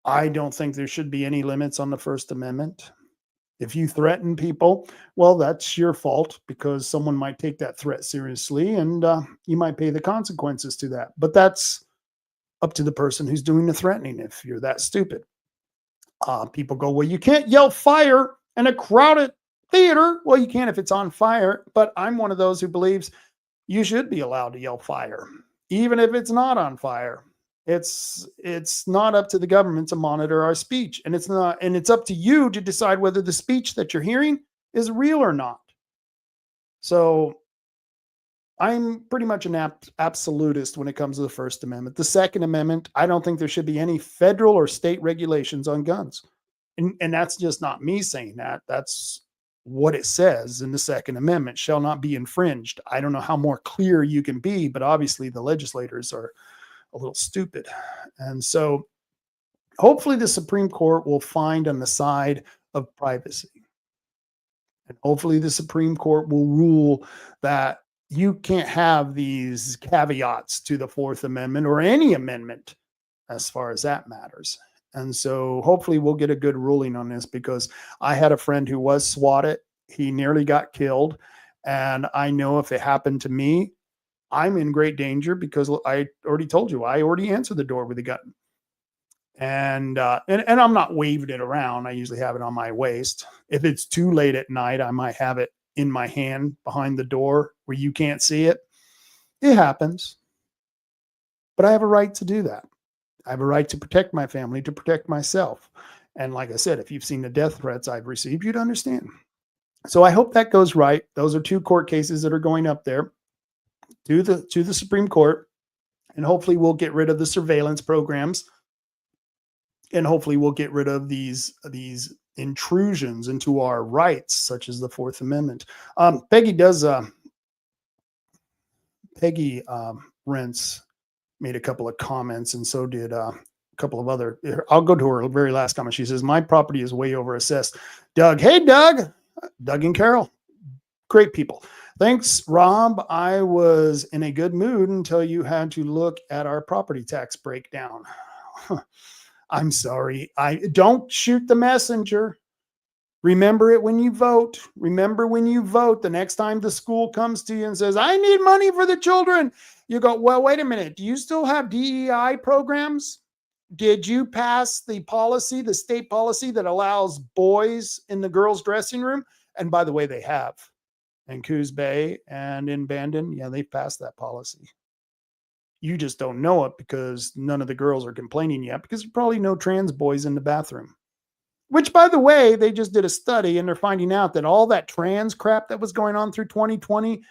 I don't think there should be any limits on the First Amendment. If you threaten people, well, that's your fault because someone might take that threat seriously and you might pay the consequences to that. But that's up to the person who's doing the threatening if you're that stupid. People go, well, you can't yell fire in a crowded theater. Well, you can if it's on fire, but I'm one of those who believes you should be allowed to yell fire, even if it's not on fire. It's not up to the government to monitor our speech, and it's up to you to decide whether the speech that you're hearing is real or not. So I'm pretty much an absolutist when it comes to the First Amendment. The Second Amendment, I don't think there should be any federal or state regulations on guns. And that's just not me saying that. That's what it says in the Second Amendment, shall not be infringed. I don't know how more clear you can be, but obviously the legislators are a little stupid. And so hopefully the Supreme Court will find on the side of privacy. And hopefully the Supreme Court will rule that you can't have these caveats to the Fourth Amendment or any amendment as far as that matters. And so hopefully we'll get a good ruling on this, because I had a friend who was swatted. He nearly got killed. And I know if it happened to me, I'm in great danger, because I already told you, I already answered the door with a gun. And I'm not waving it around. I usually have it on my waist. If it's too late at night, I might have it in my hand behind the door where you can't see it. It happens. But I have a right to do that. I have a right to protect my family, to protect myself. And like I said, if you've seen the death threats I've received, you'd understand. So I hope that goes right. Those are 2 court cases that are going up there to the Supreme Court. And hopefully we'll get rid of the surveillance programs. And hopefully we'll get rid of these intrusions into our rights, such as the Fourth Amendment. Peggy Rents made a couple of comments, and so did a couple of other. I'll go to her very last comment. She says, my property is way over assessed. Doug, hey, Doug and Carol, great people. Thanks, Rob. I was in a good mood until you had to look at our property tax breakdown. I'm sorry. Don't shoot the messenger. Remember it when you vote. Remember when you vote, the next time the school comes to you and says, I need money for the children. You go, well, wait a minute. Do you still have DEI programs? Did you pass the policy, the state policy that allows boys in the girls' dressing room? And by the way, they have. In Coos Bay and in Bandon, yeah, they passed that policy. You just don't know it because none of the girls are complaining yet, because there's probably no trans boys in the bathroom. Which, by the way, they just did a study and they're finding out that all that trans crap that was going on through 2020,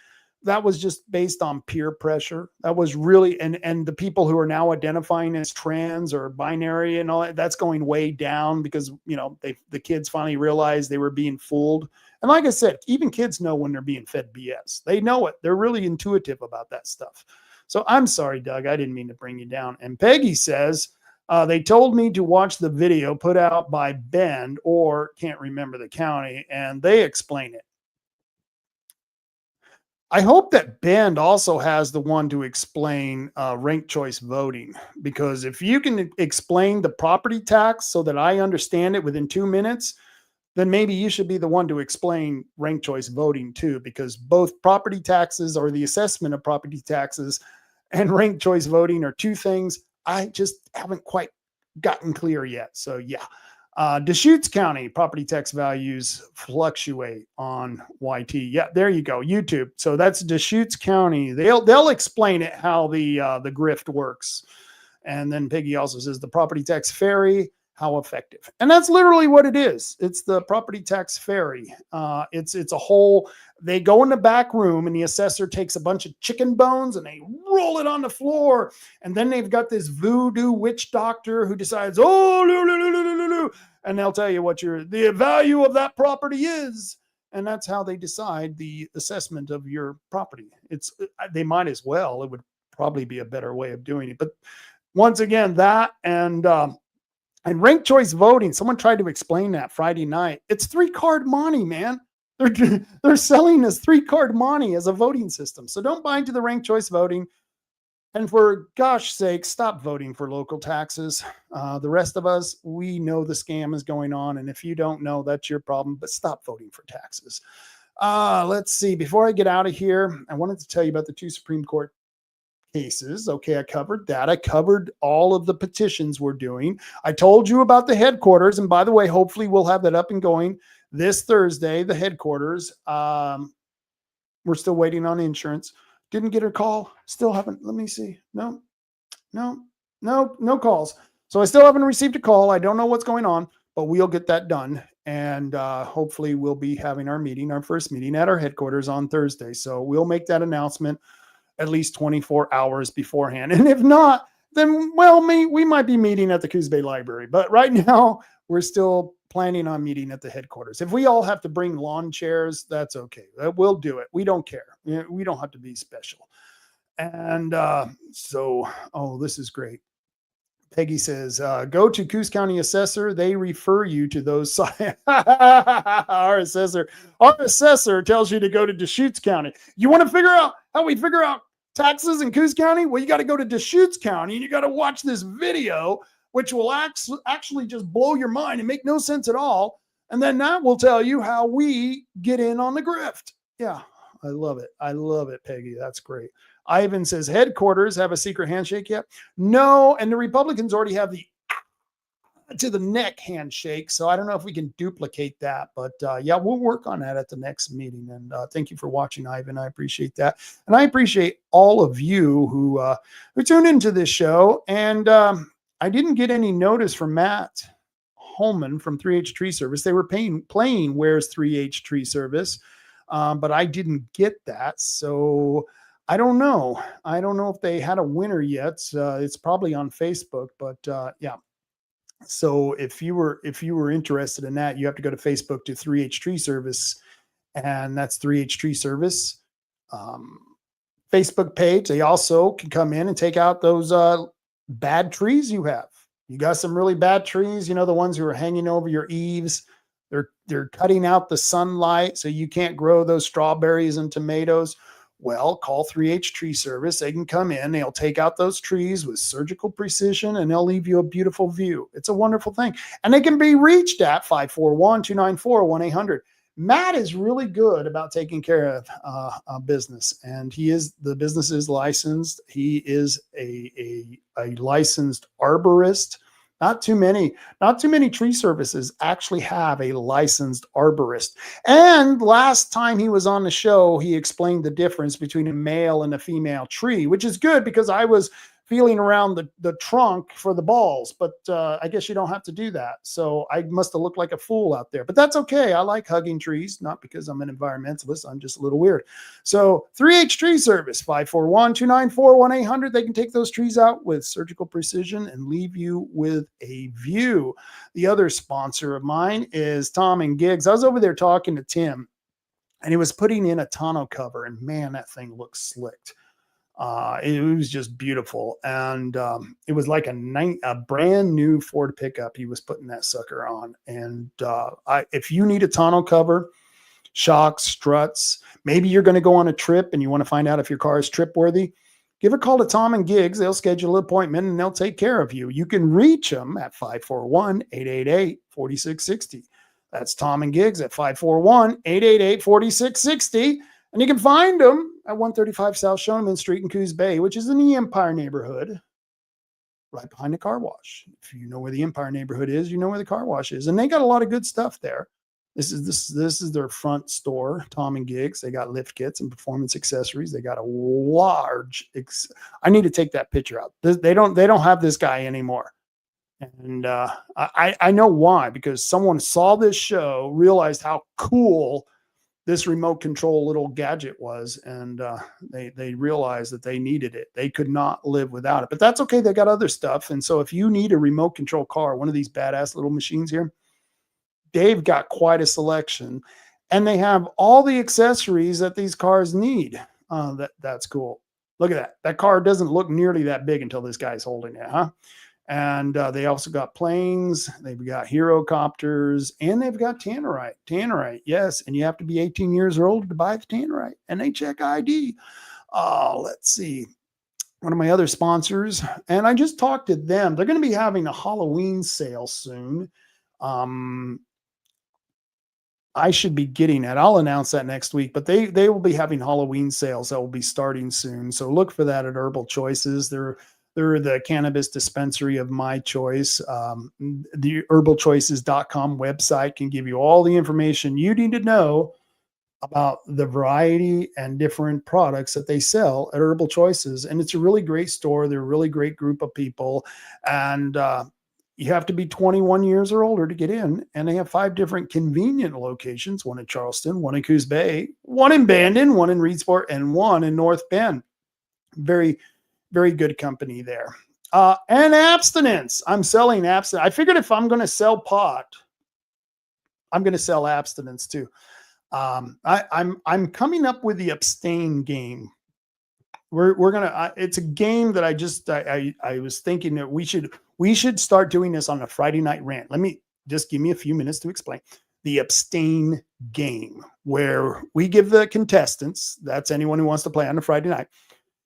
that was just based on peer pressure. That was really, and the people who are now identifying as trans or binary and all that, that's going way down because, the kids finally realized they were being fooled. And like I said, even kids know when they're being fed BS. They know it. They're really intuitive about that stuff. So I'm sorry, Doug, I didn't mean to bring you down. And Peggy says, they told me to watch the video put out by Bend, or can't remember the county, and they explain it. I hope that Bend also has the one to explain ranked choice voting, because if you can explain the property tax so that I understand it within 2 minutes, then maybe you should be the one to explain ranked choice voting too, because both property taxes or the assessment of property taxes and ranked choice voting are 2 things I just haven't quite gotten clear yet. So yeah. Deschutes County property tax values fluctuate on YT. Yeah, there you go. YouTube. So that's Deschutes County. They'll explain it how the grift works. And then Peggy also says the property tax ferry, how effective. And that's literally what it is. It's the property tax ferry. It's a whole, they go in the back room and the assessor takes a bunch of chicken bones and they roll it on the floor. And then they've got this voodoo witch doctor who decides, and they'll tell you what the value of that property is. And that's how they decide the assessment of your property. They might as well. It would probably be a better way of doing it. But once again, that and ranked choice voting. Someone tried to explain that Friday night. It's 3-card money, man. They're selling us 3-card money as a voting system. So don't buy into the ranked choice voting. And for gosh sake, stop voting for local taxes. The rest of us, we know the scam is going on. And if you don't know, that's your problem. But stop voting for taxes. Let's see. Before I get out of here, I wanted to tell you about the 2 Supreme Court cases. Okay, I covered that. I covered all of the petitions we're doing. I told you about the headquarters. And by the way, hopefully we'll have that up and going this Thursday, the headquarters. We're still waiting on insurance. Didn't get a call. Still haven't. Let me see. No calls. So I still haven't received a call. I don't know what's going on, but we'll get that done. And hopefully we'll be having our first meeting at our headquarters on Thursday. So we'll make that announcement at least 24 hours beforehand. And if not, then, well, we might be meeting at the Coos Bay Library. But right now, we're still planning on meeting at the headquarters. If we all have to bring lawn chairs, that's okay. We'll do it. We don't care. We don't have to be special. And this is great. Peggy says, go to Coos County Assessor. They refer you to those sites. Our assessor tells you to go to Deschutes County. You want to figure out how we figure out taxes in Coos County? Well, you got to go to Deschutes County and you got to watch this video, which will actually just blow your mind and make no sense at all. And then that will tell you how we get in on the grift. Yeah, I love it. I love it, Peggy. That's great. Ivan says, headquarters have a secret handshake yet? No, and the Republicans already have the to the neck handshake. So I don't know if we can duplicate that, but yeah, we'll work on that at the next meeting. And thank you for watching, Ivan. I appreciate that. And I appreciate all of you who tuned into this show. And I didn't get any notice from Matt Holman from 3H Tree Service. They were playing Where's 3H Tree Service, but I didn't get that. So I don't know. I don't know if they had a winner yet. It's probably on Facebook, but yeah. So if you were interested in that, you have to go to Facebook to 3H Tree Service, and that's 3H Tree Service Facebook page. They also can come in and take out those bad trees you have. You got some really bad trees, the ones who are hanging over your eaves. They're cutting out the sunlight, so you can't grow those strawberries and tomatoes. Well, call 3H Tree Service. They can come in. They'll take out those trees with surgical precision, and they'll leave you a beautiful view. It's a wonderful thing. And they can be reached at 541-294-1800. Matt is really good about taking care of business, and the business is licensed. He is a licensed arborist. Not too many tree services actually have a licensed arborist. And last time he was on the show, he explained the difference between a male and a female tree, which is good because I was feeling around the trunk for the balls, but I guess you don't have to do that. So I must have looked like a fool out there, but that's okay. I like hugging trees, not because I'm an environmentalist. I'm just a little weird. So 3H Tree Service, 541-294-1800. They can take those trees out with surgical precision and leave you with a view. The other sponsor of mine is Tom and Gigs. I was over there talking to Tim, and he was putting in a tonneau cover, and man, that thing looks slicked. It was just beautiful. And it was like a brand new Ford pickup he was putting that sucker on. And if you need a tonneau cover, shocks, struts, maybe you're going to go on a trip and you want to find out if your car is trip worthy, give a call to Tom and Gigs. They'll schedule an appointment and they'll take care of you. You can reach them at 541-888-4660. That's Tom and Gigs at 541-888-4660. And you can find them at 135 South Shoneman Street in Coos Bay, which is in the Empire neighborhood. right behind the car wash. If you know where the Empire neighborhood is, you know where the car wash is. And they got a lot of good stuff there. This is their front store, Tom and Gigs. They got lift kits and performance accessories. They got a large I need to take that picture out. They don't have this guy anymore. And I know why, because someone saw this show, realized how cool this remote control little gadget was, and they realized that they needed it. They could not live without it. But that's okay. They got other stuff. And so if you need a remote control car, one of these badass little machines here, they've got quite a selection. And they have all the accessories that these cars need. That's cool. Look at that. That car doesn't look nearly that big until this guy's holding it, huh? And they also got planes, they've got Herocopters, and they've got Tannerite. Tannerite, yes. And you have to be 18 years old to buy the Tannerite. And they check ID. Let's see. One of my other sponsors, and I just talked to them. They're going to be having a Halloween sale soon. I should be getting it. I'll announce that next week, but they will be having Halloween sales that will be starting soon. So look for that at Herbal Choices. They're the cannabis dispensary of my choice. The herbalchoices.com website can give you all the information you need to know about the variety and different products that they sell at Herbal Choices. And it's a really great store. They're a really great group of people. And you have to be 21 years or older to get in. And they have 5 different convenient locations, one in Charleston, one in Coos Bay, one in Bandon, one in Reedsport, and one in North Bend. Very good company there. And abstinence. I'm selling abstinence. I figured if I'm going to sell pot, I'm going to sell abstinence too. I'm coming up with the abstain game. We're gonna. It's a game that I was thinking that we should start doing this on a Friday night rant. Let me just give me a few minutes to explain the abstain game, where we give the contestants, that's anyone who wants to play on a Friday night,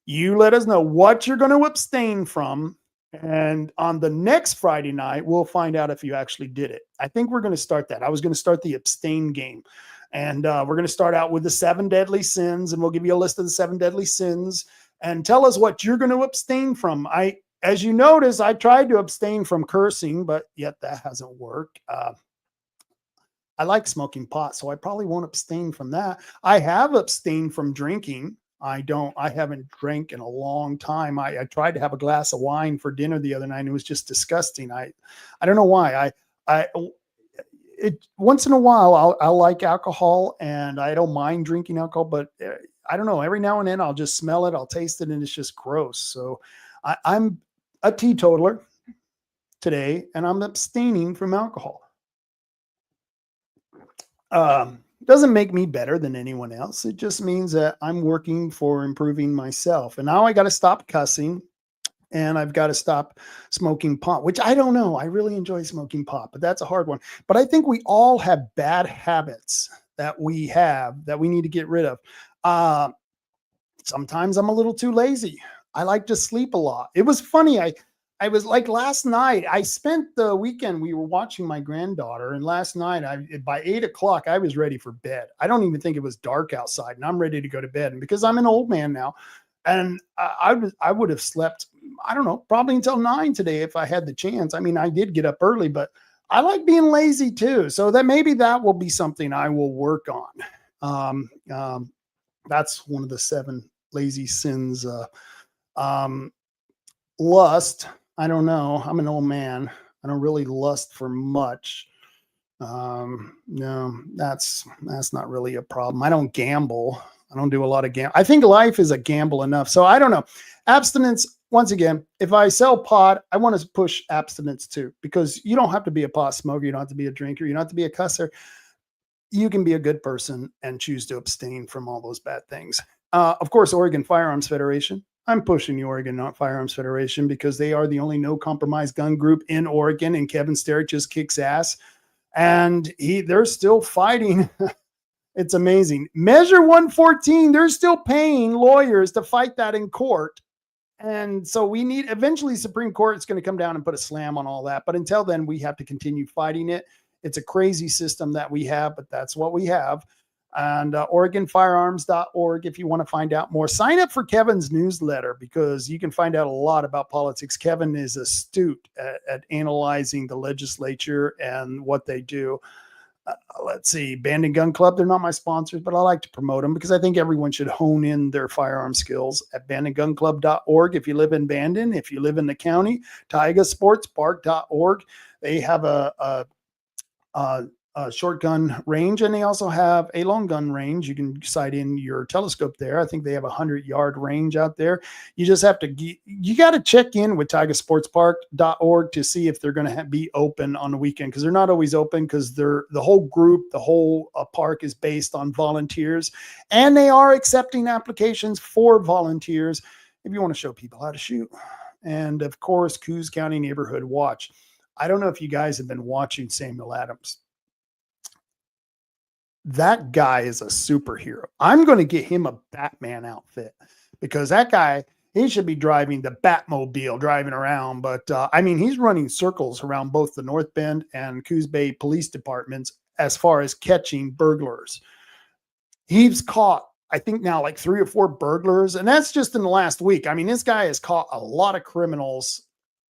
you let us know what you're going to abstain from. And on the next Friday night, we'll find out if you actually did it. I think we're going to start that. I was going to start the abstain game. And we're going to start out with the 7 deadly sins. And we'll give you a list of the 7 deadly sins. And tell us what you're going to abstain from. As you notice, I tried to abstain from cursing, but yet that hasn't worked. I like smoking pot, so I probably won't abstain from that. I have abstained from drinking. I haven't drank in a long time. I tried to have a glass of wine for dinner the other night, and it was just disgusting. I don't know why. Once in a while I'll like alcohol, and I don't mind drinking alcohol, but I don't know. Every now and then I'll just smell it, I'll taste it, and it's just gross. So I'm a teetotaler today, and I'm abstaining from alcohol. Doesn't make me better than anyone else. It just means that I'm working for improving myself. And now I got to stop cussing, and I've got to stop smoking pot, which I don't know. I really enjoy smoking pot, but that's a hard one. But I think we all have bad habits that we need to get rid of. Sometimes I'm a little too lazy. I like to sleep a lot. It was funny. I was like last night, I spent the weekend, we were watching my granddaughter, and last night by 8:00, I was ready for bed. I don't even think it was dark outside, and I'm ready to go to bed. And because I'm an old man now, and I would have slept, I don't know, probably until 9 today if I had the chance. I mean, I did get up early, but I like being lazy too. So that maybe that will be something I will work on. That's one of the 7 lazy sins. Lust. I don't know. I'm an old man. I don't really lust for much. No, that's not really a problem. I don't gamble. I don't do a lot of gamble. I think life is a gamble enough. So I don't know. Abstinence, once again, if I sell pot, I want to push abstinence too, because you don't have to be a pot smoker. You don't have to be a drinker. You don't have to be a cusser. You can be a good person and choose to abstain from all those bad things. Of course, Oregon Firearms Federation. I'm pushing the Oregon Firearms Federation because they are the only no compromise gun group in Oregon, and Kevin Sterrick just kicks ass, and they're still fighting. It's amazing. Measure 114, they're still paying lawyers to fight that in court. And so we need, eventually Supreme Court is going to come down and put a slam on all that. But until then, we have to continue fighting it. It's a crazy system that we have, but that's what we have. and OregonFirearms.org if you want to find out more. Sign up for Kevin's newsletter because you can find out a lot about politics. Kevin is astute at analyzing the legislature and what they do. Let's see, Band and Gun Club, they're not my sponsors, but I like to promote them because I think everyone should hone in their firearm skills at bandandgunclub.org. If you live in Bandon, if you live in the county, TaigaSportsPark.org. They have a short gun range, and they also have a long gun range. You can sight in your telescope there. I think they have a 100-yard range out there. You just have to, you got to check in with TaigaSportsPark.org to see if they're going to be open on the weekend, because they're not always open because the whole group, the whole park is based on volunteers, and they are accepting applications for volunteers if you want to show people how to shoot. And of course, Coos County Neighborhood Watch. I don't know if you guys have been watching Samuel Adams. That guy is a superhero. I'm going to get him a Batman outfit because that guy, he should be driving the Batmobile, driving around. But I mean, he's running circles around both the North Bend and Coos Bay police departments as far as catching burglars. He's caught, I think now, like 3 or 4 burglars, and that's just in the last week. I mean, this guy has caught a lot of criminals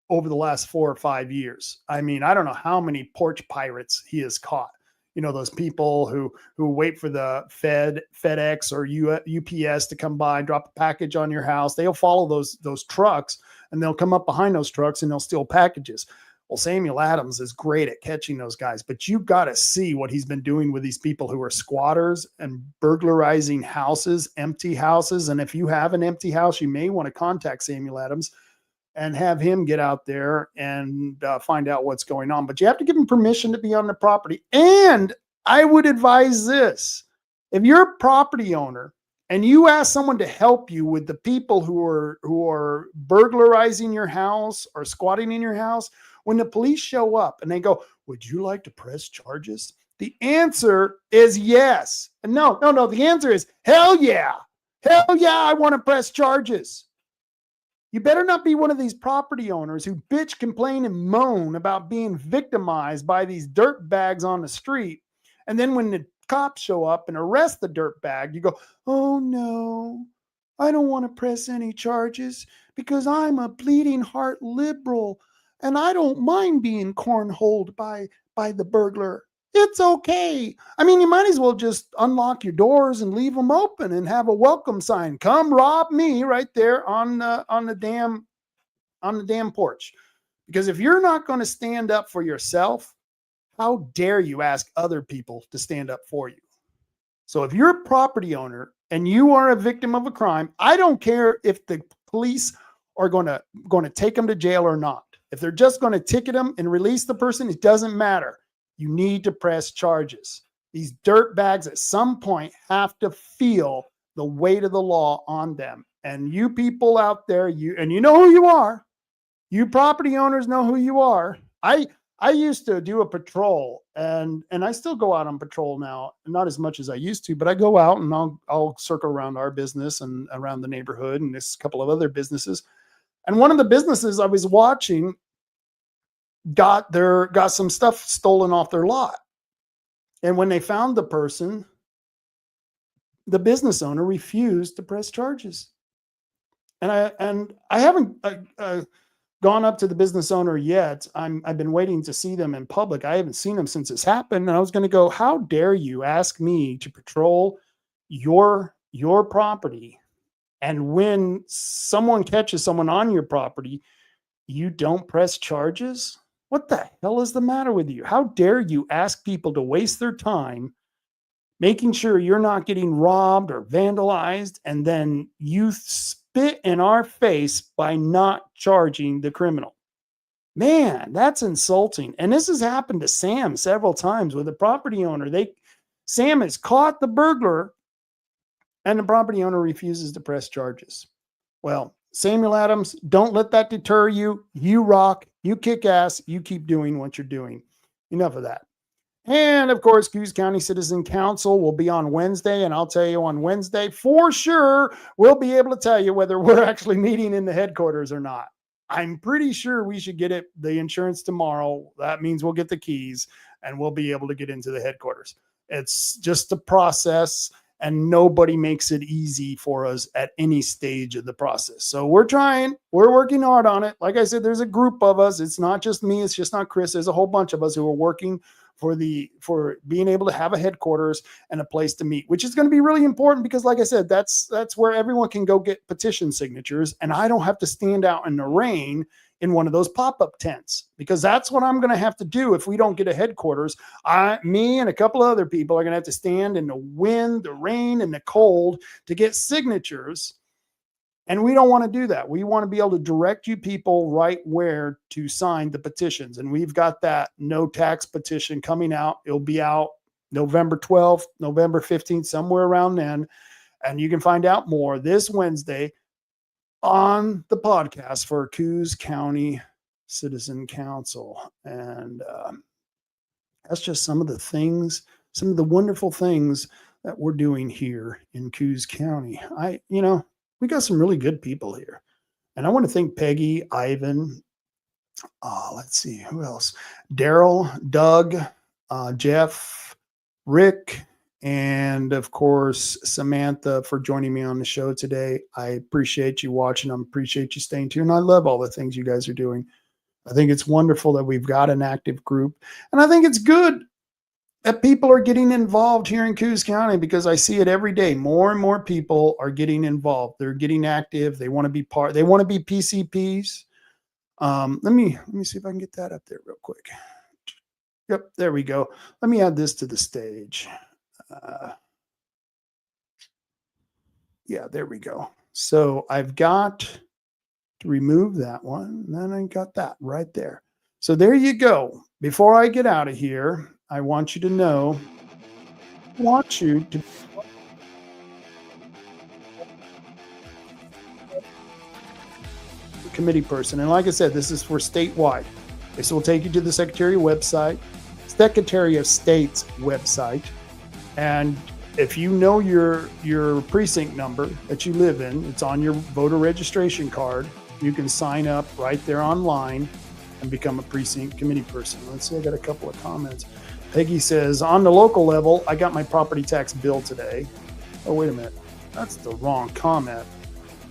over the last 4 or 5 years. I mean, I don't know how many porch pirates he has caught. You know, those people who wait for the FedEx or UPS to come by and drop a package on your house. They'll follow those trucks, and they'll come up behind those trucks and they'll steal packages. Well, Samuel Adams is great at catching those guys, but you got to see what he's been doing with these people who are squatters and burglarizing houses, empty houses. And if you have an empty house, you may want to contact Samuel Adams and have him get out there and find out what's going on. But you have to give him permission to be on the property. And I would advise this: if you're a property owner and you ask someone to help you with the people who are burglarizing your house or squatting in your house, when the police show up and they go, "Would you like to press charges?" The answer is yes. And no, the answer is hell yeah. Hell yeah, I want to press charges. You better not be one of these property owners who bitch, complain, and moan about being victimized by these dirt bags on the street. And then when the cops show up and arrest the dirt bag, you go, "Oh no, I don't want to press any charges because I'm a bleeding heart liberal and I don't mind being cornholed by the burglar. It's okay." I mean, you might as well just unlock your doors and leave them open and have a welcome sign. "Come rob me," right there on the damn porch. Because if you're not going to stand up for yourself, how dare you ask other people to stand up for you? So if you're a property owner and you are a victim of a crime, I don't care if the police are going to take them to jail or not. If they're just going to ticket them and release the person, it doesn't matter. You need to press charges. These dirt bags at some point have to feel the weight of the law on them. And you people out there, you know who you are. You property owners know who you are. I used to do a patrol, and I still go out on patrol now, not as much as I used to, but I go out and I'll circle around our business and around the neighborhood and there's a couple of other businesses. And one of the businesses I was watching got some stuff stolen off their lot. And when they found the person, the business owner refused to press charges. And I haven't gone up to the business owner yet. I've been waiting to see them in public. I haven't seen them since it's happened. And I was going to go, "How dare you ask me to patrol your property? And when someone catches someone on your property, you don't press charges? What the hell is the matter with you? How dare you ask people to waste their time making sure you're not getting robbed or vandalized, and then you spit in our face by not charging the criminal?" Man, that's insulting. And this has happened to Sam several times with a property owner. Sam has caught the burglar and the property owner refuses to press charges. Well, Samuel Adams, don't let that deter you. You rock, you kick ass, you keep doing what you're doing. Enough of that. And of course, Coos County Citizen Council will be on Wednesday, and I'll tell you on Wednesday for sure, we'll be able to tell you whether we're actually meeting in the headquarters or not. I'm pretty sure we should get the insurance tomorrow. That means we'll get the keys and we'll be able to get into the headquarters. It's just a process, and nobody makes it easy for us at any stage of the process. So we're working hard on it. Like I said, there's a group of us. It's not just me. It's just not Chris. There's a whole bunch of us who are working for being able to have a headquarters and a place to meet, which is going to be really important because, like I said, that's where everyone can go get petition signatures. And I don't have to stand out in the rain in one of those pop-up tents, because that's what I'm going to have to do if we don't get a headquarters. Me and a couple of other people are going to have to stand in the wind, the rain, and the cold to get signatures. And we don't want to do that. We want to be able to direct you people right where to sign the petitions. And we've got that no tax petition coming out. It'll be out November 12th, November 15th, somewhere around then. And you can find out more this Wednesday on the podcast for Coos County Citizen Council. And that's just some of the wonderful things that we're doing here in Coos County. We got some really good people here. And I want to thank Peggy, Ivan, let's see, who else? Daryl, Doug, Jeff, Rick, and of course, Samantha for joining me on the show today. I appreciate you watching. I appreciate you staying tuned. I love all the things you guys are doing. I think it's wonderful that we've got an active group. And I think it's good that people are getting involved here in Coos County, because I see it every day. More and more people are getting involved. They're getting active. They want to be part. They want to be PCPs. Let me see if I can get that up there real quick. Yep, there we go. Let me add this to the stage. Yeah, there we go. So I've got to remove that one. And then I got that right there. So there you go. Before I get out of here, I want you to know, committee person. And like I said, this is for statewide. This will take you to the Secretary of State's website. And if you know your precinct number that you live in, it's on your voter registration card. You can sign up right there online and become a precinct committee person. Let's see, I got a couple of comments. Peggy says, on the local level, I got my property tax bill today. Oh, wait a minute. That's the wrong comment.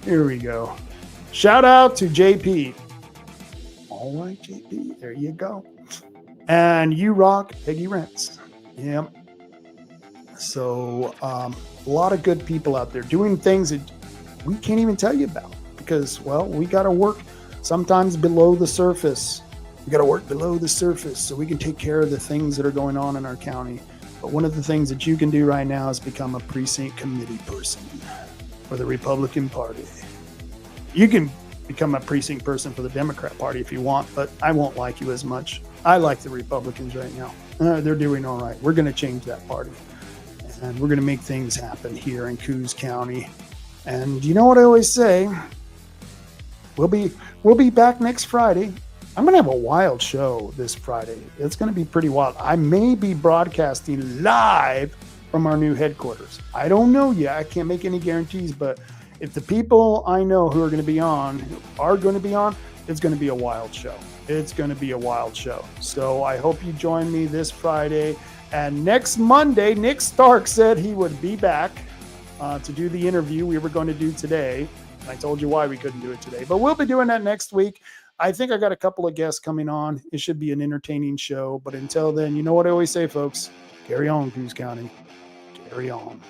Here we go. Shout out to JP. All right, JP, there you go. And you rock, Peggy Rents. Yep. So a lot of good people out there doing things that we can't even tell you about because, well, we got to work sometimes below the surface. We got to work below the surface so we can take care of the things that are going on in our county. But one of the things that you can do right now is become a precinct committee person for the Republican Party. You can become a precinct person for the Democrat Party if you want, but I won't like you as much. I like the Republicans right now. They're doing all right. We're going to change that party. And we're going to make things happen here in Coos County. And you know what I always say? We'll be back next Friday. I'm going to have a wild show this Friday. It's going to be pretty wild. I may be broadcasting live from our new headquarters. I don't know yet. I can't make any guarantees, but if the people I know who are going to be on, it's going to be a wild show. It's going to be a wild show. So I hope you join me this Friday. And next Monday, Nick Stark said he would be back to do the interview we were going to do today. And I told you why we couldn't do it today, but we'll be doing that next week. I think I got a couple of guests coming on. It should be an entertaining show. But until then, you know what I always say, folks, carry on, Coos County. Carry on.